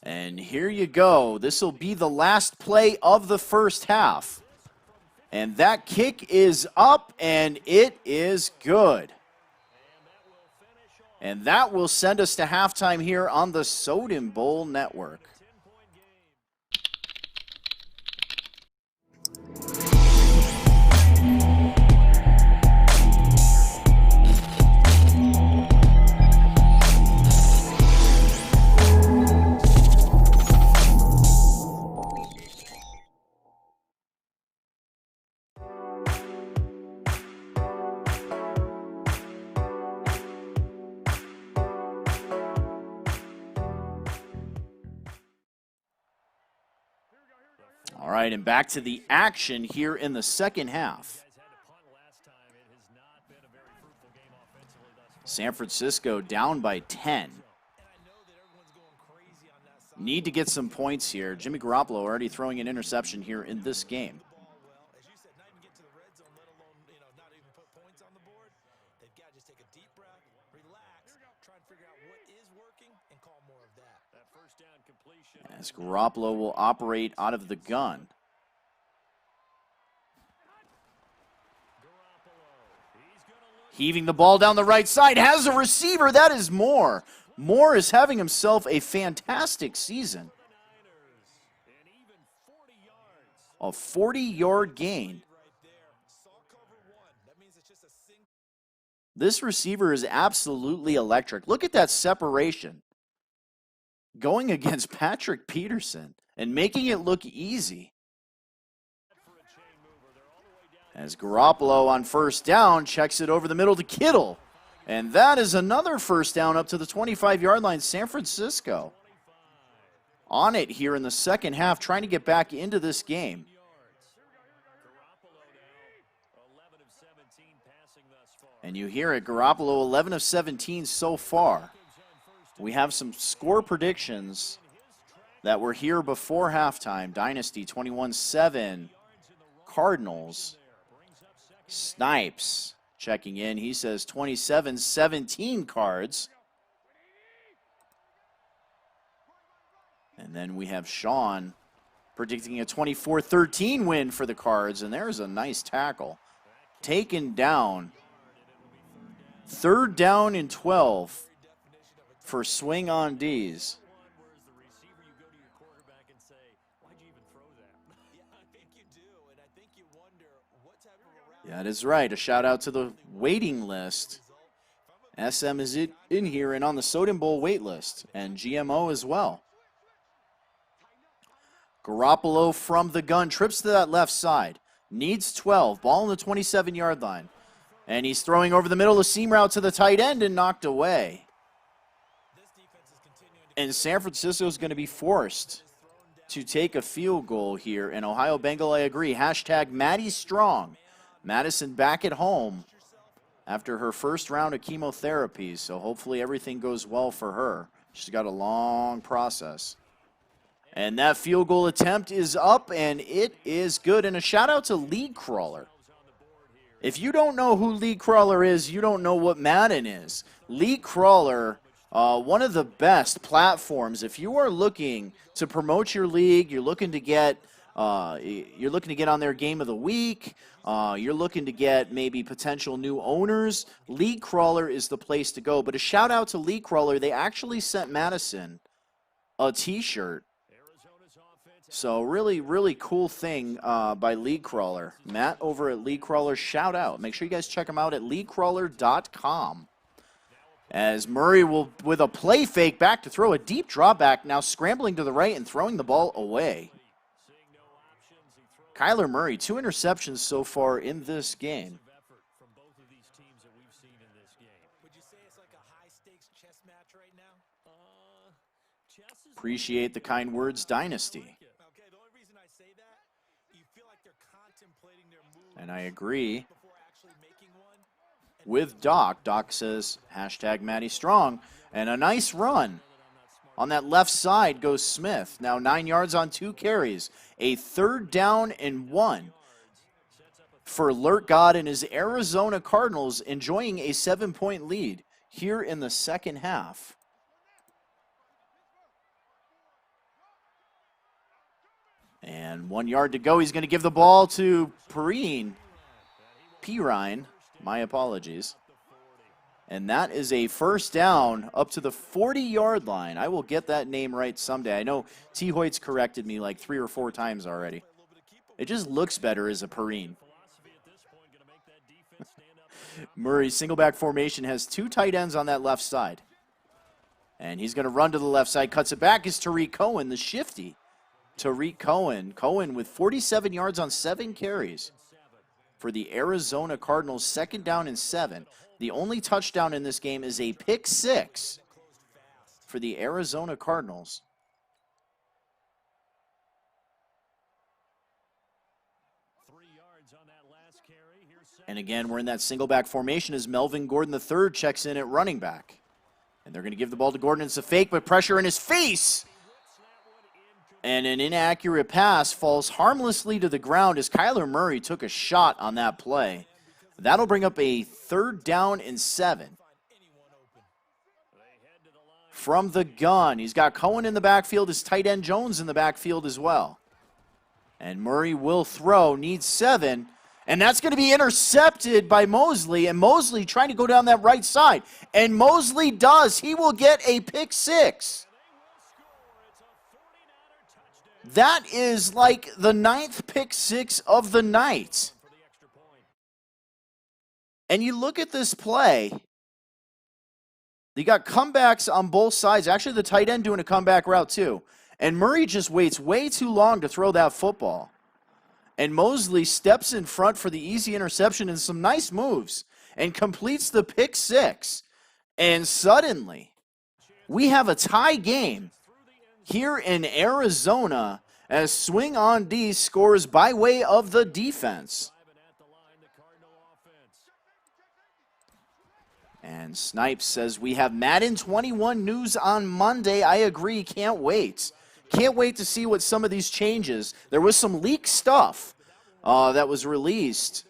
And here you go. This will be the last play of the first half. And that kick is up, and it is good. And that will send us to halftime here on the Soden Bowl Network. All right, and back to the action here in the second half. San Francisco down by 10. Need to get some points here. Jimmy Garoppolo already throwing an interception here in this game. As Garoppolo will operate out of the gun. Heaving the ball down the right side, has a receiver. That is Moore. Moore is having himself a fantastic season. A 40-yard gain. This receiver is absolutely electric. Look at that separation. Going against Patrick Peterson and making it look easy. As Garoppolo on first down checks it over the middle to Kittle. And that is another first down up to the 25-yard line. San Francisco on it here in the second half, trying to get back into this game. And you hear it, Garoppolo 11 of 17 so far. We have some score predictions that were here before halftime. Dynasty 21-7, Cardinals. Snipes checking in. He says 27-17 Cards. And then we have Sean predicting a 24-13 win for the Cards. And there's a nice tackle. Taken down. 3rd down and 12 for swing on D's. Yeah, that is right. A shout out to the waiting list. SM is in here and on the Soden Bowl wait list, and GMO as well. Garoppolo from the gun, trips to that left side. Needs 12, ball on the 27-yard line. And he's throwing over the middle, a seam route to the tight end and knocked away. And San Francisco is going to be forced to take a field goal here. And Ohio Bengal, I agree. Hashtag Maddie Strong. Madison back at home after her first round of chemotherapy. So hopefully everything goes well for her. She's got a long process. And that field goal attempt is up, and it is good. And a shout out to League Crawler. If you don't know who League Crawler is, you don't know what Madden is. League Crawler, one of the best platforms. If you are looking to promote your league, you're looking to get on their game of the week, you're looking to get maybe potential new owners, League Crawler is the place to go. But a shout out to League Crawler, they actually sent Madison a t-shirt. So really, really cool thing by League Crawler. Matt over at League Crawler, shout out. Make sure you guys check him out at leaguecrawler.com. As Murray will, with a play fake back to throw a deep drop back, now scrambling to the right and throwing the ball away. Kyler Murray, 2 interceptions so far in this game. Appreciate the kind words, Dynasty. And I agree with Doc. Doc says, hashtag Matty Strong. And a nice run. On that left side goes Smith. Now 9 yards on 2 carries. A 3rd down and 1 for Lurt God and his Arizona Cardinals, enjoying a 7-point lead here in the second half. And 1 yard to go. He's going to give the ball to Pirine, my apologies. And that is a first down up to the 40-yard line. I will get that name right someday. I know T. Hoyt's corrected me like 3 or 4 times already. It just looks better as a Pirine. Murray's single back formation has 2 tight ends on that left side. And he's going to run to the left side. Cuts it back is Tariq Cohen, the shifty. Tariq Cohen. Cohen with 47 yards on 7 carries for the Arizona Cardinals. 2nd down and 7. The only touchdown in this game is a pick 6 for the Arizona Cardinals. And again, we're in that single back formation as Melvin Gordon III checks in at running back. And they're going to give the ball to Gordon. It's a fake, but pressure in his face. And an inaccurate pass falls harmlessly to the ground as Kyler Murray took a shot on that play. That'll bring up a 3rd down and 7. From the gun, he's got Cohen in the backfield, his tight end Jones in the backfield as well. And Murray will throw, needs 7. And that's going to be intercepted by Mosley. And Mosley trying to go down that right side. And Mosley does. He will get a pick 6. That is like the 9th pick 6 of the night. And you look at this play. You got comebacks on both sides. Actually, the tight end doing a comeback route too. And Murray just waits way too long to throw that football. And Mosley steps in front for the easy interception and some nice moves and completes the pick 6. And suddenly, we have a tie game here in Arizona as Swing on D scores by way of the defense. And Snipes says, we have Madden 21 news on Monday. I agree, can't wait. Can't wait to see what some of these changes. There was some leaked stuff that was released.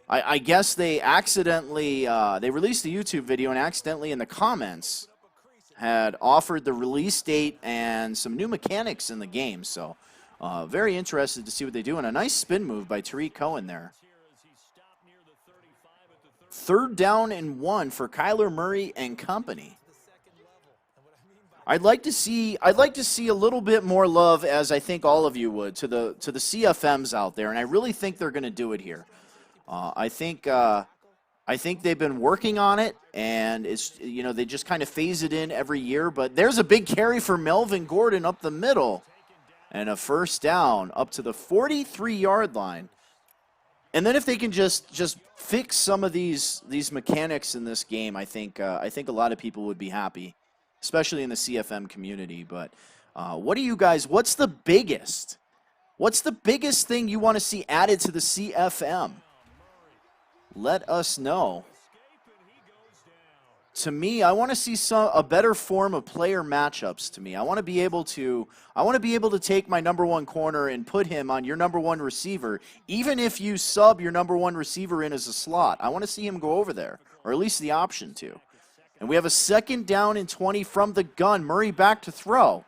I guess they accidentally, they released the YouTube video and accidentally in the comments had offered the release date and some new mechanics in the game. So very interested to see what they do. And a nice spin move by Tariq Cohen there. 3rd down and 1 for Kyler Murray and company. I'd like to see a little bit more love, as I think all of you would, to the CFMs out there, and I really think they're going to do it here. I think they've been working on it, and it's they just kind of phase it in every year. But there's a big carry for Melvin Gordon up the middle, and a 1st down up to the 43-yard line. And then if they can just fix some of these mechanics in this game, I think a lot of people would be happy, especially in the CFM community. But what do you guys, what's the biggest thing you want to see added to the CFM? Let us know. To me, I want to see a better form of player matchups to me. I want to be able to take my number 1 corner and put him on your number 1 receiver, even if you sub your number 1 receiver in as a slot. I want to see him go over there, or at least the option to. And we have a 2nd down and 20 from the gun. Murray back to throw.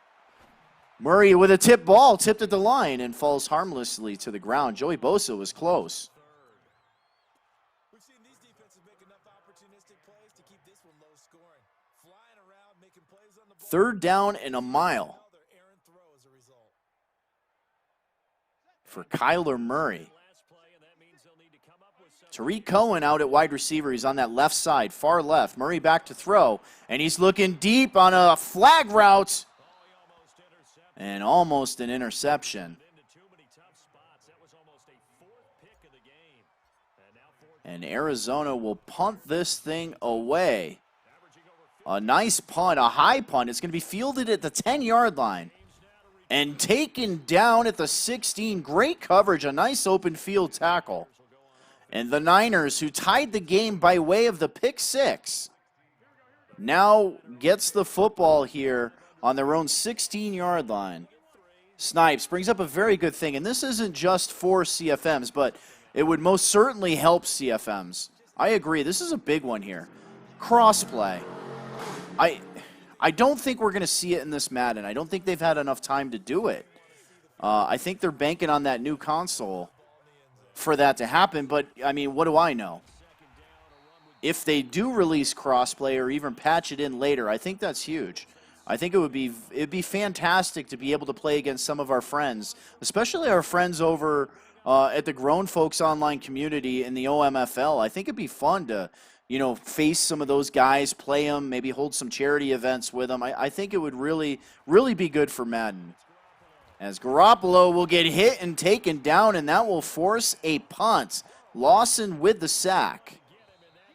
Murray with a tip ball, tipped at the line and falls harmlessly to the ground. Joey Bosa was close. We've seen these defenses make enough opportunistic plays to keep this one low scoring. Flying around, making plays on the ball. 3rd down and a mile for Kyler Murray. Tariq Cohen out at wide receiver. He's on that left side, far left. Murray back to throw, and he's looking deep on a flag route. And almost an interception. And Arizona will punt this thing away. A nice punt, a high punt. It's going to be fielded at the 10-yard line. And taken down at the 16. Great coverage, a nice open field tackle. And the Niners, who tied the game by way of the pick 6, now gets the football here on their own 16-yard line. Snipes brings up a very good thing, and this isn't just for CFMs, but it would most certainly help CFMs. I agree. This is a big one here. Crossplay. I don't think we're going to see it in this Madden. I don't think they've had enough time to do it. I think they're banking on that new console for that to happen, but, I mean, what do I know? If they do release crossplay or even patch it in later, I think that's huge. I think it'd be fantastic to be able to play against some of our friends, especially our friends over at the Grown Folks Online community in the OMFL. I think it'd be fun to, face some of those guys, play them, maybe hold some charity events with them. I think it would really, really be good for Madden. As Garoppolo will get hit and taken down, and that will force a punt. Lawson with the sack.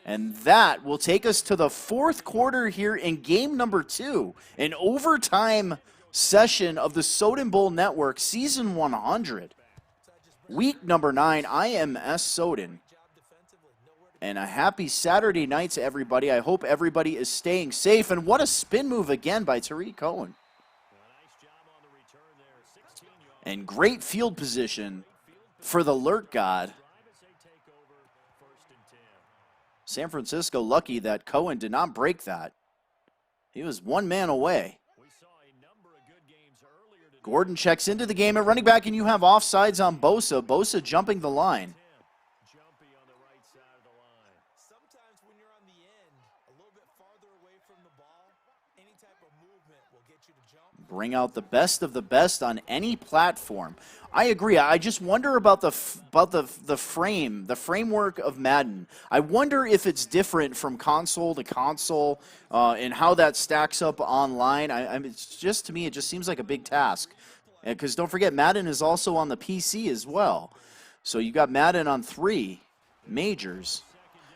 And that will take us to the 4th quarter here in game number 2, an overtime session of the Soden Bowl Network, season 100. Week number 9, IMS Soden. And a happy Saturday night to everybody. I hope everybody is staying safe. And what a spin move again by Tariq Cohen. And great field position for the Lurk God. San Francisco lucky that Cohen did not break that. He was one man away. Gordon checks into the game at running back, and you have offsides on Bosa. Bosa jumping the line. Sometimes when you're on the end, a little bit farther away from the ball, any type of movement will get you to jump. Bring out the best of the best on any platform. I agree. I just wonder about the framework of Madden. I wonder if it's different from console to console and how that stacks up online. It's just, to me, it just seems like a big task. Because don't forget, Madden is also on the PC as well. So you got Madden on 3 majors.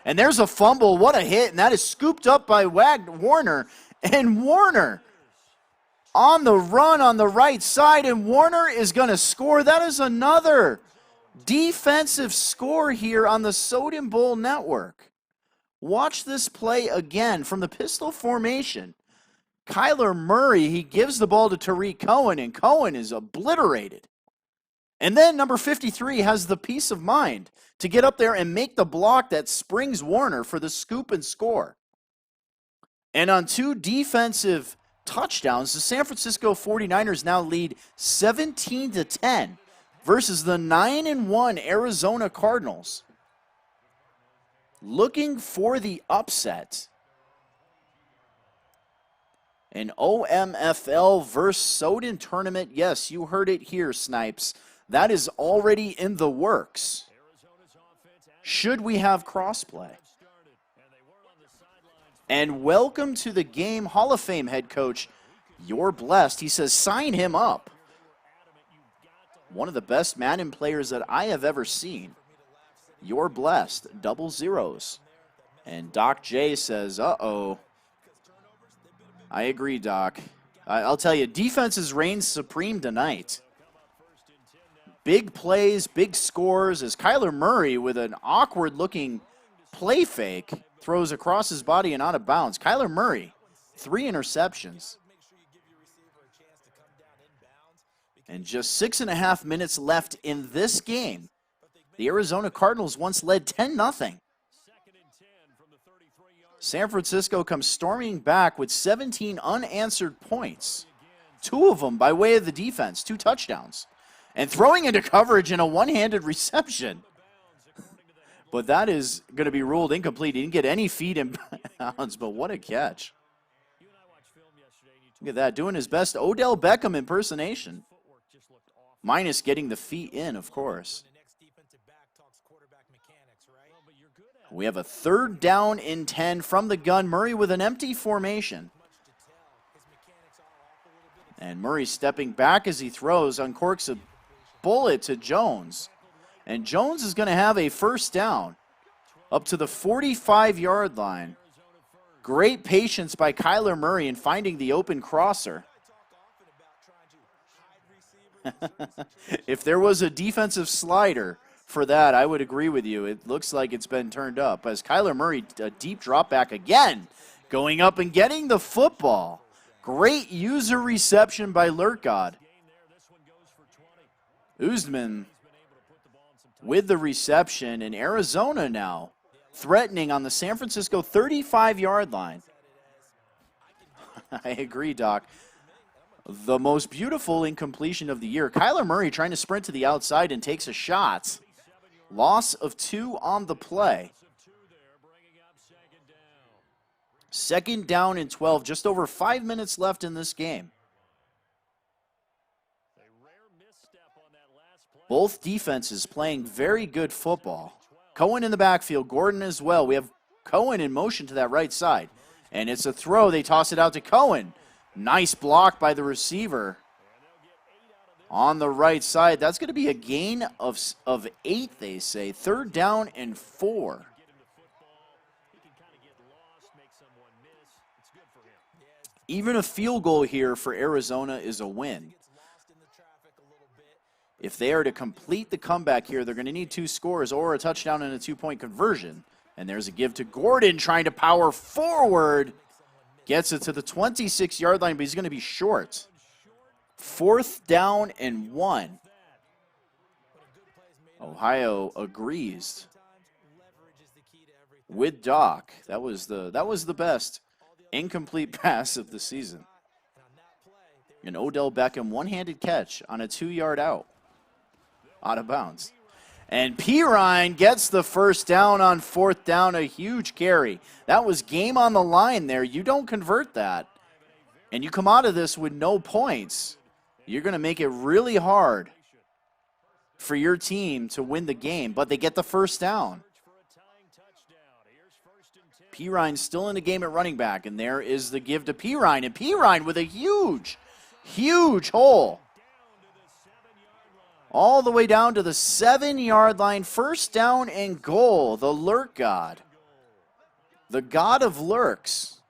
And there's a fumble. What a hit. And that is scooped up by Warner. And Warner on the run on the right side, and Warner is going to score. That is another defensive score here on the Soden Bowl network. Watch this play again from the pistol formation. Kyler Murray, he gives the ball to Tariq Cohen, and Cohen is obliterated. And then number 53 has the peace of mind to get up there and make the block that springs Warner for the scoop and score. And on 2 defensive touchdowns, the San Francisco 49ers now lead 17-10 versus the 9-1 Arizona Cardinals. Looking for the upset. An OMFL versus Soden tournament. Yes, you heard it here, Snipes. That is already in the works. Should we have crossplay? And welcome to the game, Hall of Fame head coach. You're blessed. He says, sign him up. One of the best Madden players that I have ever seen. You're blessed. 00s. And Doc J says, uh-oh. I agree, Doc. I'll tell you, defenses reign supreme tonight. Big plays, big scores, as Kyler Murray with an awkward-looking play fake throws across his body and out of bounds. Kyler Murray, 3 interceptions. And just 6.5 minutes left in this game. The Arizona Cardinals once led 10-0. San Francisco comes storming back with 17 unanswered points. 2 of them by way of the defense, 2 touchdowns. And throwing into coverage in a one-handed reception. But that is going to be ruled incomplete. He didn't get any feet in bounds, but what a catch. Look at that, doing his best Odell Beckham impersonation. Minus getting the feet in, of course. We have a 3rd down and 10 from the gun. Murray with an empty formation. And Murray stepping back as he throws, uncorks a bullet to Jones. And Jones is going to have a 1st down up to the 45-yard line. Great patience by Kyler Murray in finding the open crosser. If there was a defensive slider for that, I would agree with you. It looks like it's been turned up. As Kyler Murray, a deep drop back again, going up and getting the football. Great user reception by Lurkgod. Usman with the reception, and Arizona now threatening on the San Francisco 35-yard line. I agree, Doc. The most beautiful incompletion of the year. Kyler Murray trying to sprint to the outside and takes a shot. Loss of 2 on the play. 2nd down and 12. Just over 5 minutes left in this game. Both defenses playing very good football. Cohen in the backfield, Gordon as well. We have Cohen in motion to that right side. And it's a throw. They toss it out to Cohen. Nice block by the receiver. On the right side. That's going to be a gain of 8, they say. 3rd down and 4. Even a field goal here for Arizona is a win. If they are to complete the comeback here, they're going to need 2 scores or a touchdown and a 2-point conversion And there's a give to Gordon trying to power forward. Gets it to the 26-yard line, but he's going to be short. 4th down and 1. Ohio agrees with Doc. That was the best incomplete pass of the season. And Odell Beckham, one-handed catch on a 2-yard out of bounds. And Pirine gets the first down on 4th down, a huge carry. That was game on the line there. You don't convert that, and you come out of this with no points, you're going to make it really hard for your team to win the game, but they get the first down. Pirine still in the game at running back, and there is the give to Pirine, and Pirine with a huge hole. All the way down to the 7-yard line, 1st down and goal. The lurk god. The god of lurks.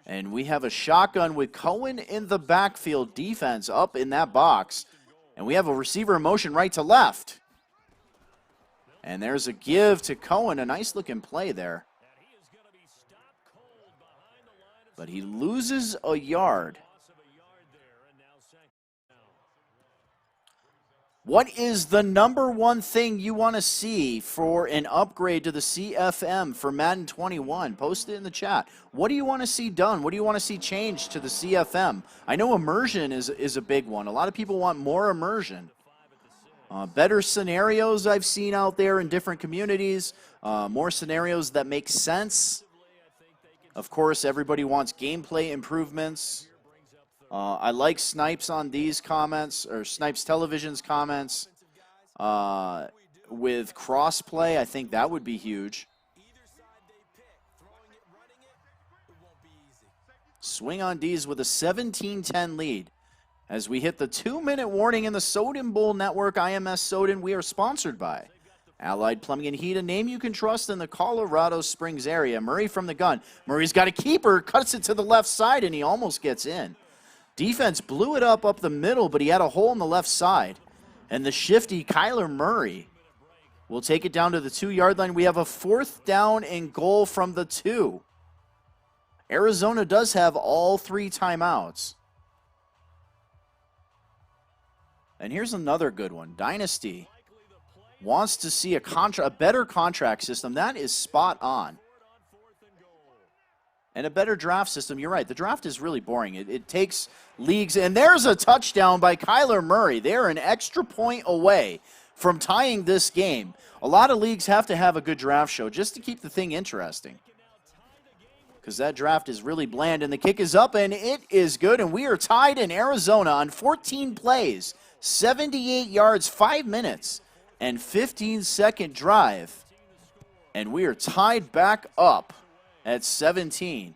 And we have a shotgun with Cohen in the backfield, defense up in that box. And we have a receiver in motion right to left. And there's a give to Cohen, a nice looking play there. But he loses a yard. What is the number one thing you want to see for an upgrade to the CFM for Madden 21? Post it in the chat. What do you want to see done? What do you want to see changed to the CFM? I know immersion is a big one. A lot of people want more immersion. Better scenarios I've seen out there in different communities. More scenarios that make sense. Of course, everybody wants gameplay improvements. I like Snipes on these comments, or Snipes Television's comments. With crossplay, I think that would be huge. Swing on D's with a 17-10 lead. As we hit the 2-minute warning in the Soden Bowl Network, IMS Soden, we are sponsored by Allied Plumbing and Heat, a name you can trust in the Colorado Springs area. Murray from the gun. Murray's got a keeper, cuts it to the left side, and he almost gets in. Defense blew it up the middle, but he had a hole on the left side. And the shifty Kyler Murray will take it down to the 2-yard line. We have a 4th down and goal from the 2. Arizona does have all 3 timeouts. And here's another good one. Dynasty wants to see a better contract system. That is spot on. And a better draft system. You're right. The draft is really boring. It takes leagues. And there's a touchdown by Kyler Murray. They're an extra point away from tying this game. A lot of leagues have to have a good draft show just to keep the thing interesting. Because that draft is really bland. And the kick is up, and it is good. And we are tied in Arizona on 14 plays, 78 yards, 5 minutes, and 15-second drive. And we are tied back up at 17.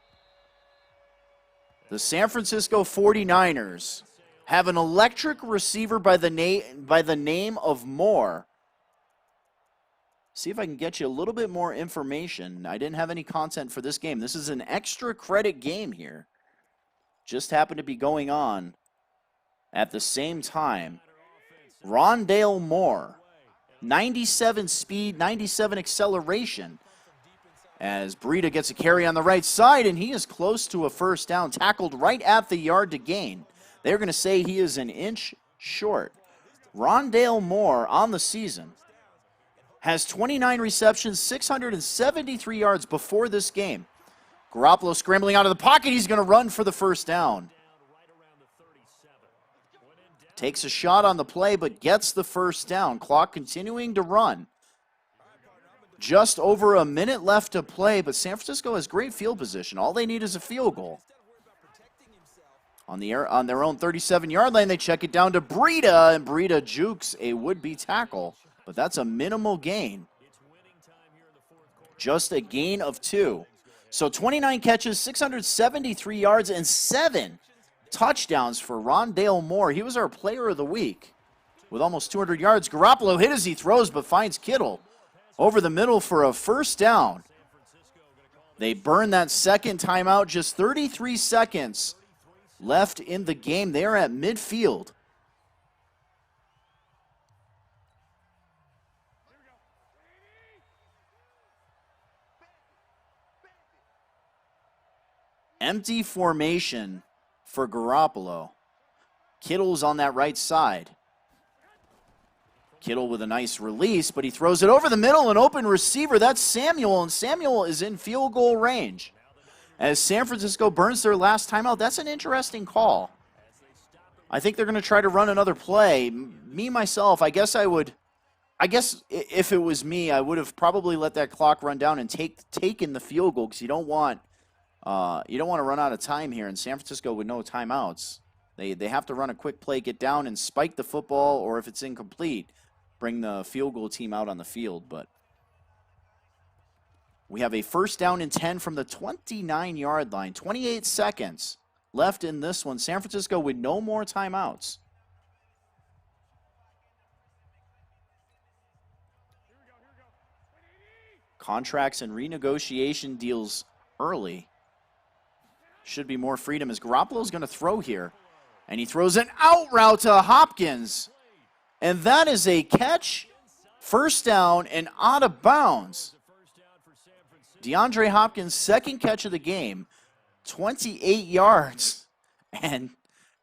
The San Francisco 49ers have an electric receiver by the name of Moore. See if I can get you a little bit more information. I didn't have any content for this game. This is an extra credit game here. Just happened to be going on at the same time. Rondale Moore, 97 speed, 97 acceleration. As Breida gets a carry on the right side, and he is close to a first down, tackled right at the yard to gain. They're going to say he is an inch short. Rondale Moore on the season has 29 receptions, 673 yards before this game. Garoppolo scrambling out of the pocket. He's going to run for the first down. Takes a shot on the play, but gets the first down. Clock continuing to run. Just over a minute left to play, but San Francisco has great field position. All they need is a field goal. On their own 37-yard line, they check it down to Breida, and Breida jukes a would-be tackle, but that's a minimal gain. Just a gain of 2. So 29 catches, 673 yards, and 7 touchdowns for Rondale Moore. He was our player of the week with almost 200 yards. Garoppolo hit as he throws, but finds Kittle over the middle for a first down. They burn that second timeout. Just 33 seconds left in the game. They are at midfield. Empty formation for Garoppolo. Kittle's on that right side. Kittle with a nice release, but he throws it over the middle, an open receiver. That's Samuel, and Samuel is in field goal range. As San Francisco burns their last timeout, that's an interesting call. I think they're going to try to run another play. Me, myself, I guess if it was me, I would have probably let that clock run down and taken the field goal, because you don't want to run out of time here. And San Francisco with no timeouts, they have to run a quick play, get down and spike the football, or if it's incomplete, bring the field goal team out on the field. But we have a 1st down and 10 from the 29-yard line. 28 seconds left in this one. San Francisco with no more timeouts. Contracts and renegotiation deals early. Should be more freedom as Garoppolo's going to throw here. And he throws an out route to Hopkins. And that is a catch, 1st down, and out of bounds. DeAndre Hopkins' 2nd catch of the game, 28 yards, and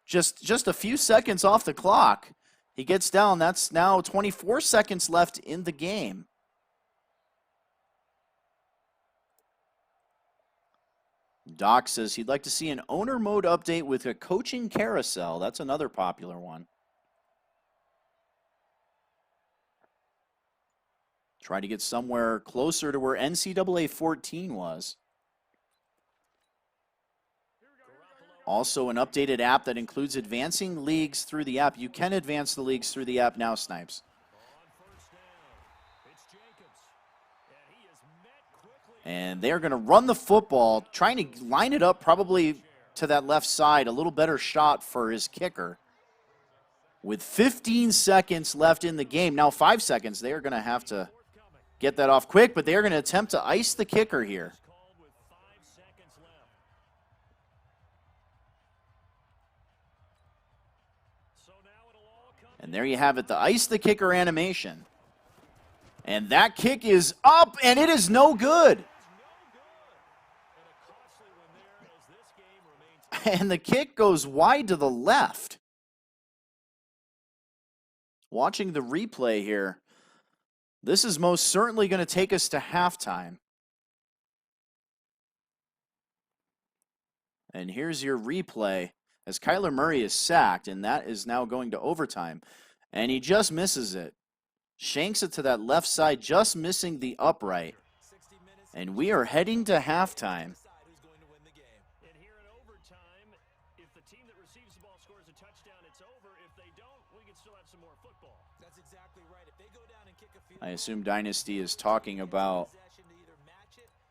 just a few seconds off the clock. He gets down. That's now 24 seconds left in the game. Doc says he'd like to see an owner mode update with a coaching carousel. That's another popular one. Try to get somewhere closer to where NCAA 14 was. Also, an updated app that includes advancing leagues through the app. You can advance the leagues through the app now, Snipes. And they're going to run the football, trying to line it up probably to that left side. A little better shot for his kicker. With 15 seconds left in the game. Now 5 seconds. They are going to have to get that off quick, but they are going to attempt to ice the kicker here. And there you have it, the ice the kicker animation. And that kick is up, and it is no good. And the kick goes wide to the left. Watching the replay here, this is most certainly going to take us to halftime. And here's your replay as Kyler Murray is sacked, and that is now going to overtime. And he just misses it. Shanks it to that left side, just missing the upright. And we are heading to halftime. I assume Dynasty is talking about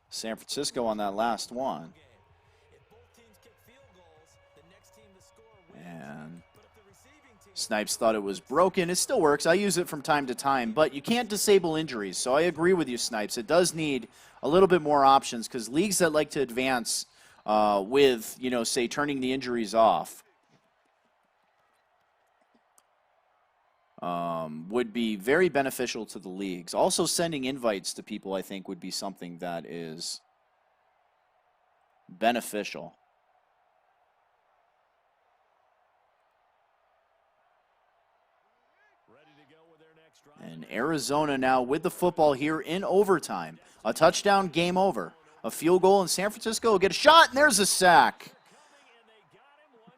San Francisco on that last one. And Snipes thought it was broken. It still works. I use it from time to time, but you can't disable injuries. So I agree with you, Snipes. It does need a little bit more options because leagues that like to advance with, say, turning the injuries off would be very beneficial to the leagues. Also, sending invites to people, I think, would be something that is beneficial. And Arizona now with the football here in overtime. A touchdown, game over. A field goal, and San Francisco will get a shot, and there's a sack.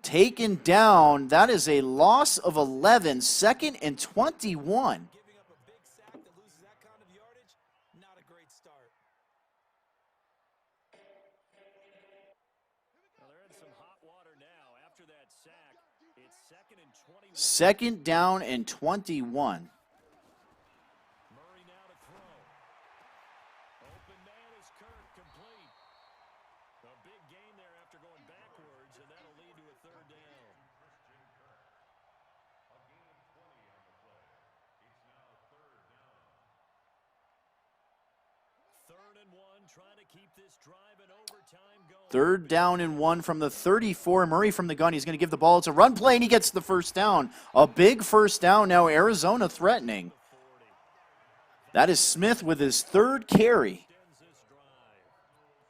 Taken down. That is a loss of 11, 2nd and 21. Giving up a big sack that loses that kind of yardage, not a great start. Well, they're in some hot water now. After that sack, it's 2nd and 21. 2nd down and 21. Murray now to throw. Open man is Kirk, complete. A big gain there after going backwards, and that'll lead to a 3rd down. Third and 1, trying to keep this drive in overtime going. 3rd down and 1 from the 34. Murray from the gun. He's going to give the ball. It's a run play, and he gets the 1st down. A big 1st down now. Arizona threatening. That is Smith with his 3rd carry.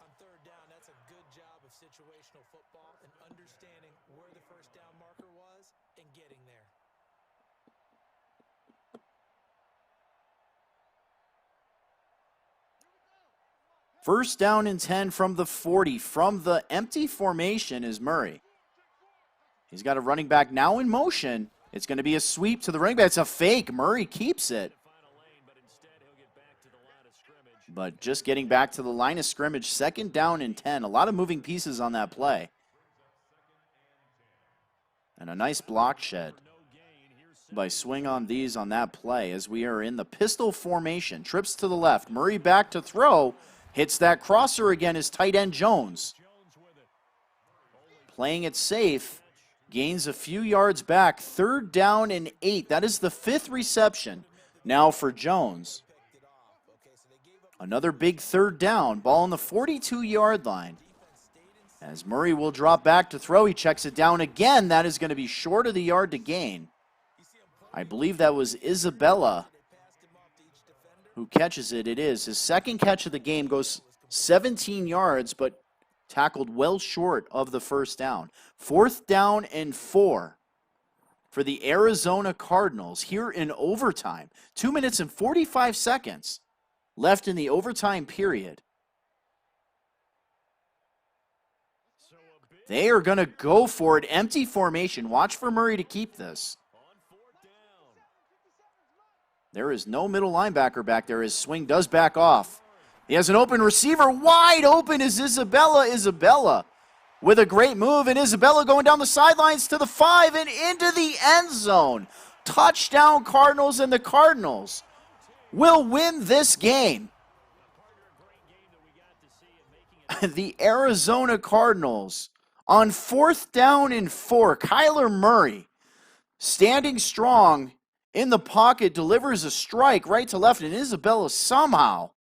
On 3rd down, that's a good job of situational First down and 10 from the 40. From the empty formation is Murray. He's got a running back now in motion. It's going to be a sweep to the running back. It's a fake. Murray keeps it. But just getting back to the line of scrimmage, second down and 10. A lot of moving pieces on that play. And a nice block shed by Swing on these on that play as we are in the pistol formation. Trips to the left. Murray back to throw. Hits that crosser again is tight end Jones. Playing it safe. Gains a few yards back. Third down and 8. That is the 5th reception now for Jones. Another big third down. Ball on the 42-yard line. As Murray will drop back to throw, he checks it down again. That is going to be short of the yard to gain. I believe that was Isabella who catches it. It is. His second catch of the game, goes 17 yards, but tackled well short of the first down. 4th down and 4 for the Arizona Cardinals here in overtime. 2 minutes and 45 seconds left in the overtime period. They are going to go for it. Empty formation. Watch for Murray to keep this. There is no middle linebacker back there. His swing does back off. He has an open receiver. Wide open is Isabella. Isabella with a great move. And Isabella going down the sidelines to the 5 and into the end zone. Touchdown Cardinals, and the Cardinals will win this game. The Arizona Cardinals on 4th down and 4. Kyler Murray standing strong in the pocket, delivers a strike right to left, and Isabella somehow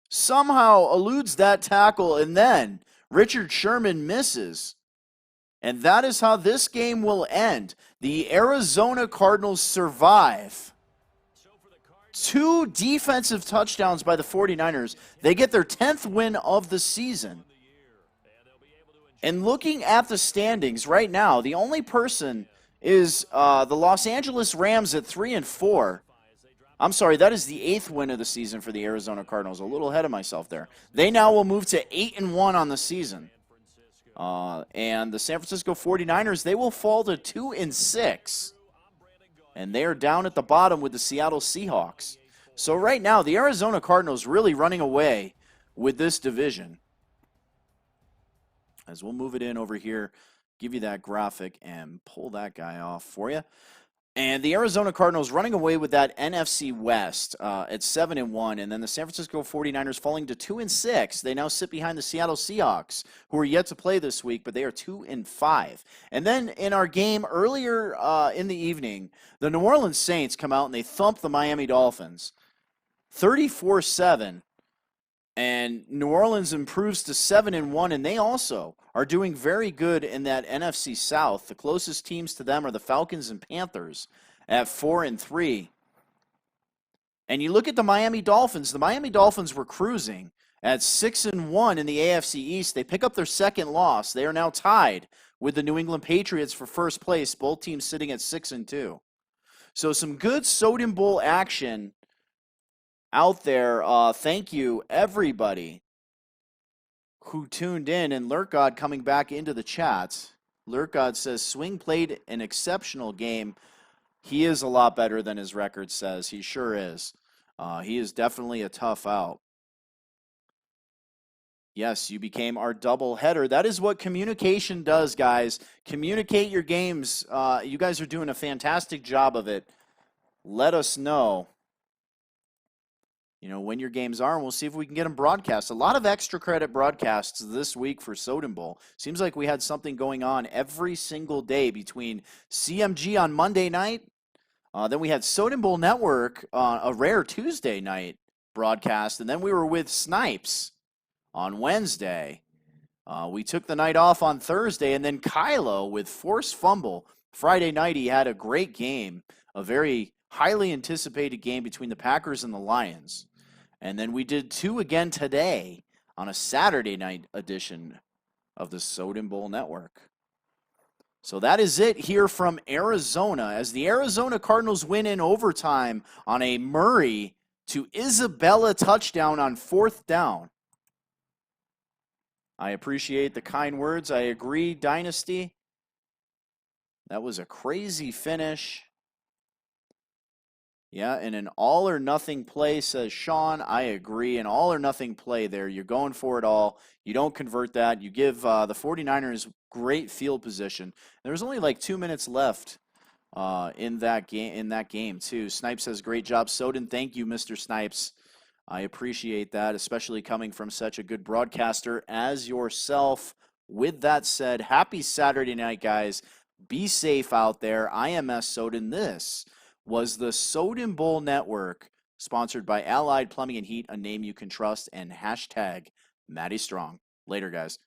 eludes that tackle, and then Richard Sherman misses. And that is how this game will end. The Arizona Cardinals survive. 2 defensive touchdowns by the 49ers. They get their 10th win of the season. And looking at the standings right now, the only person is the Los Angeles Rams at 3 and 4. I'm sorry, that is the 8th win of the season for the Arizona Cardinals. A little ahead of myself there. They now will move to 8 and 1 on the season. And the San Francisco 49ers, they will fall to 2 and 6. And they are down at the bottom with the Seattle Seahawks. So right now, the Arizona Cardinals really running away with this division. As we'll move it in over here, give you that graphic and pull that guy off for you. And the Arizona Cardinals running away with that NFC West at 7 and 1, and then the San Francisco 49ers falling to 2 and 6. They now sit behind the Seattle Seahawks, who are yet to play this week, but they are 2 and 5. And then in our game earlier in the evening, the New Orleans Saints come out and they thump the Miami Dolphins 34-7. And New Orleans improves to 7 and 1, and they also are doing very good in that NFC South. The closest teams to them are the Falcons and Panthers at 4 and 3. And you look at the Miami Dolphins. The Miami Dolphins were cruising at 6 and 1 in the AFC East. They pick up their second loss. They are now tied with the New England Patriots for first place. Both teams sitting at 6 and 2. So some good Soden Bowl action out there. Thank you, everybody who tuned in. And Lurkgod coming back into the chat. Lurkgod says, Swing played an exceptional game. He is a lot better than his record says. He sure is. He is definitely a tough out. Yes, you became our double header. That is what communication does, guys. Communicate your games. You guys are doing a fantastic job of it. Let us know, when your games are, and we'll see if we can get them broadcast. A lot of extra credit broadcasts this week for Soden Bowl. Seems like we had something going on every single day between CMG on Monday night. Then we had Soden Bowl Network on a rare Tuesday night broadcast. And then we were with Snipes on Wednesday. We took the night off on Thursday. And then Kylo with forced fumble. Friday night, he had a great game, a very highly anticipated game between the Packers and the Lions. And then we did 2 again today on a Saturday night edition of the Soden Bowl Network. So that is it here from Arizona, as the Arizona Cardinals win in overtime on a Murray to Isabella touchdown on 4th down. I appreciate the kind words. I agree, Dynasty. That was a crazy finish. Yeah, and an all or nothing play, says Sean. I agree. An all or nothing play there. You're going for it all. You don't convert that. You give the 49ers great field position. There was only like 2 minutes left in that game too. Snipes says, great job, Soden. Thank you, Mr. Snipes. I appreciate that, especially coming from such a good broadcaster as yourself. With that said, happy Saturday night, guys. Be safe out there. IMS Soden. This was the Soden Bowl Network, sponsored by Allied Plumbing and Heat, a name you can trust, and hashtag Matty Strong. Later, guys.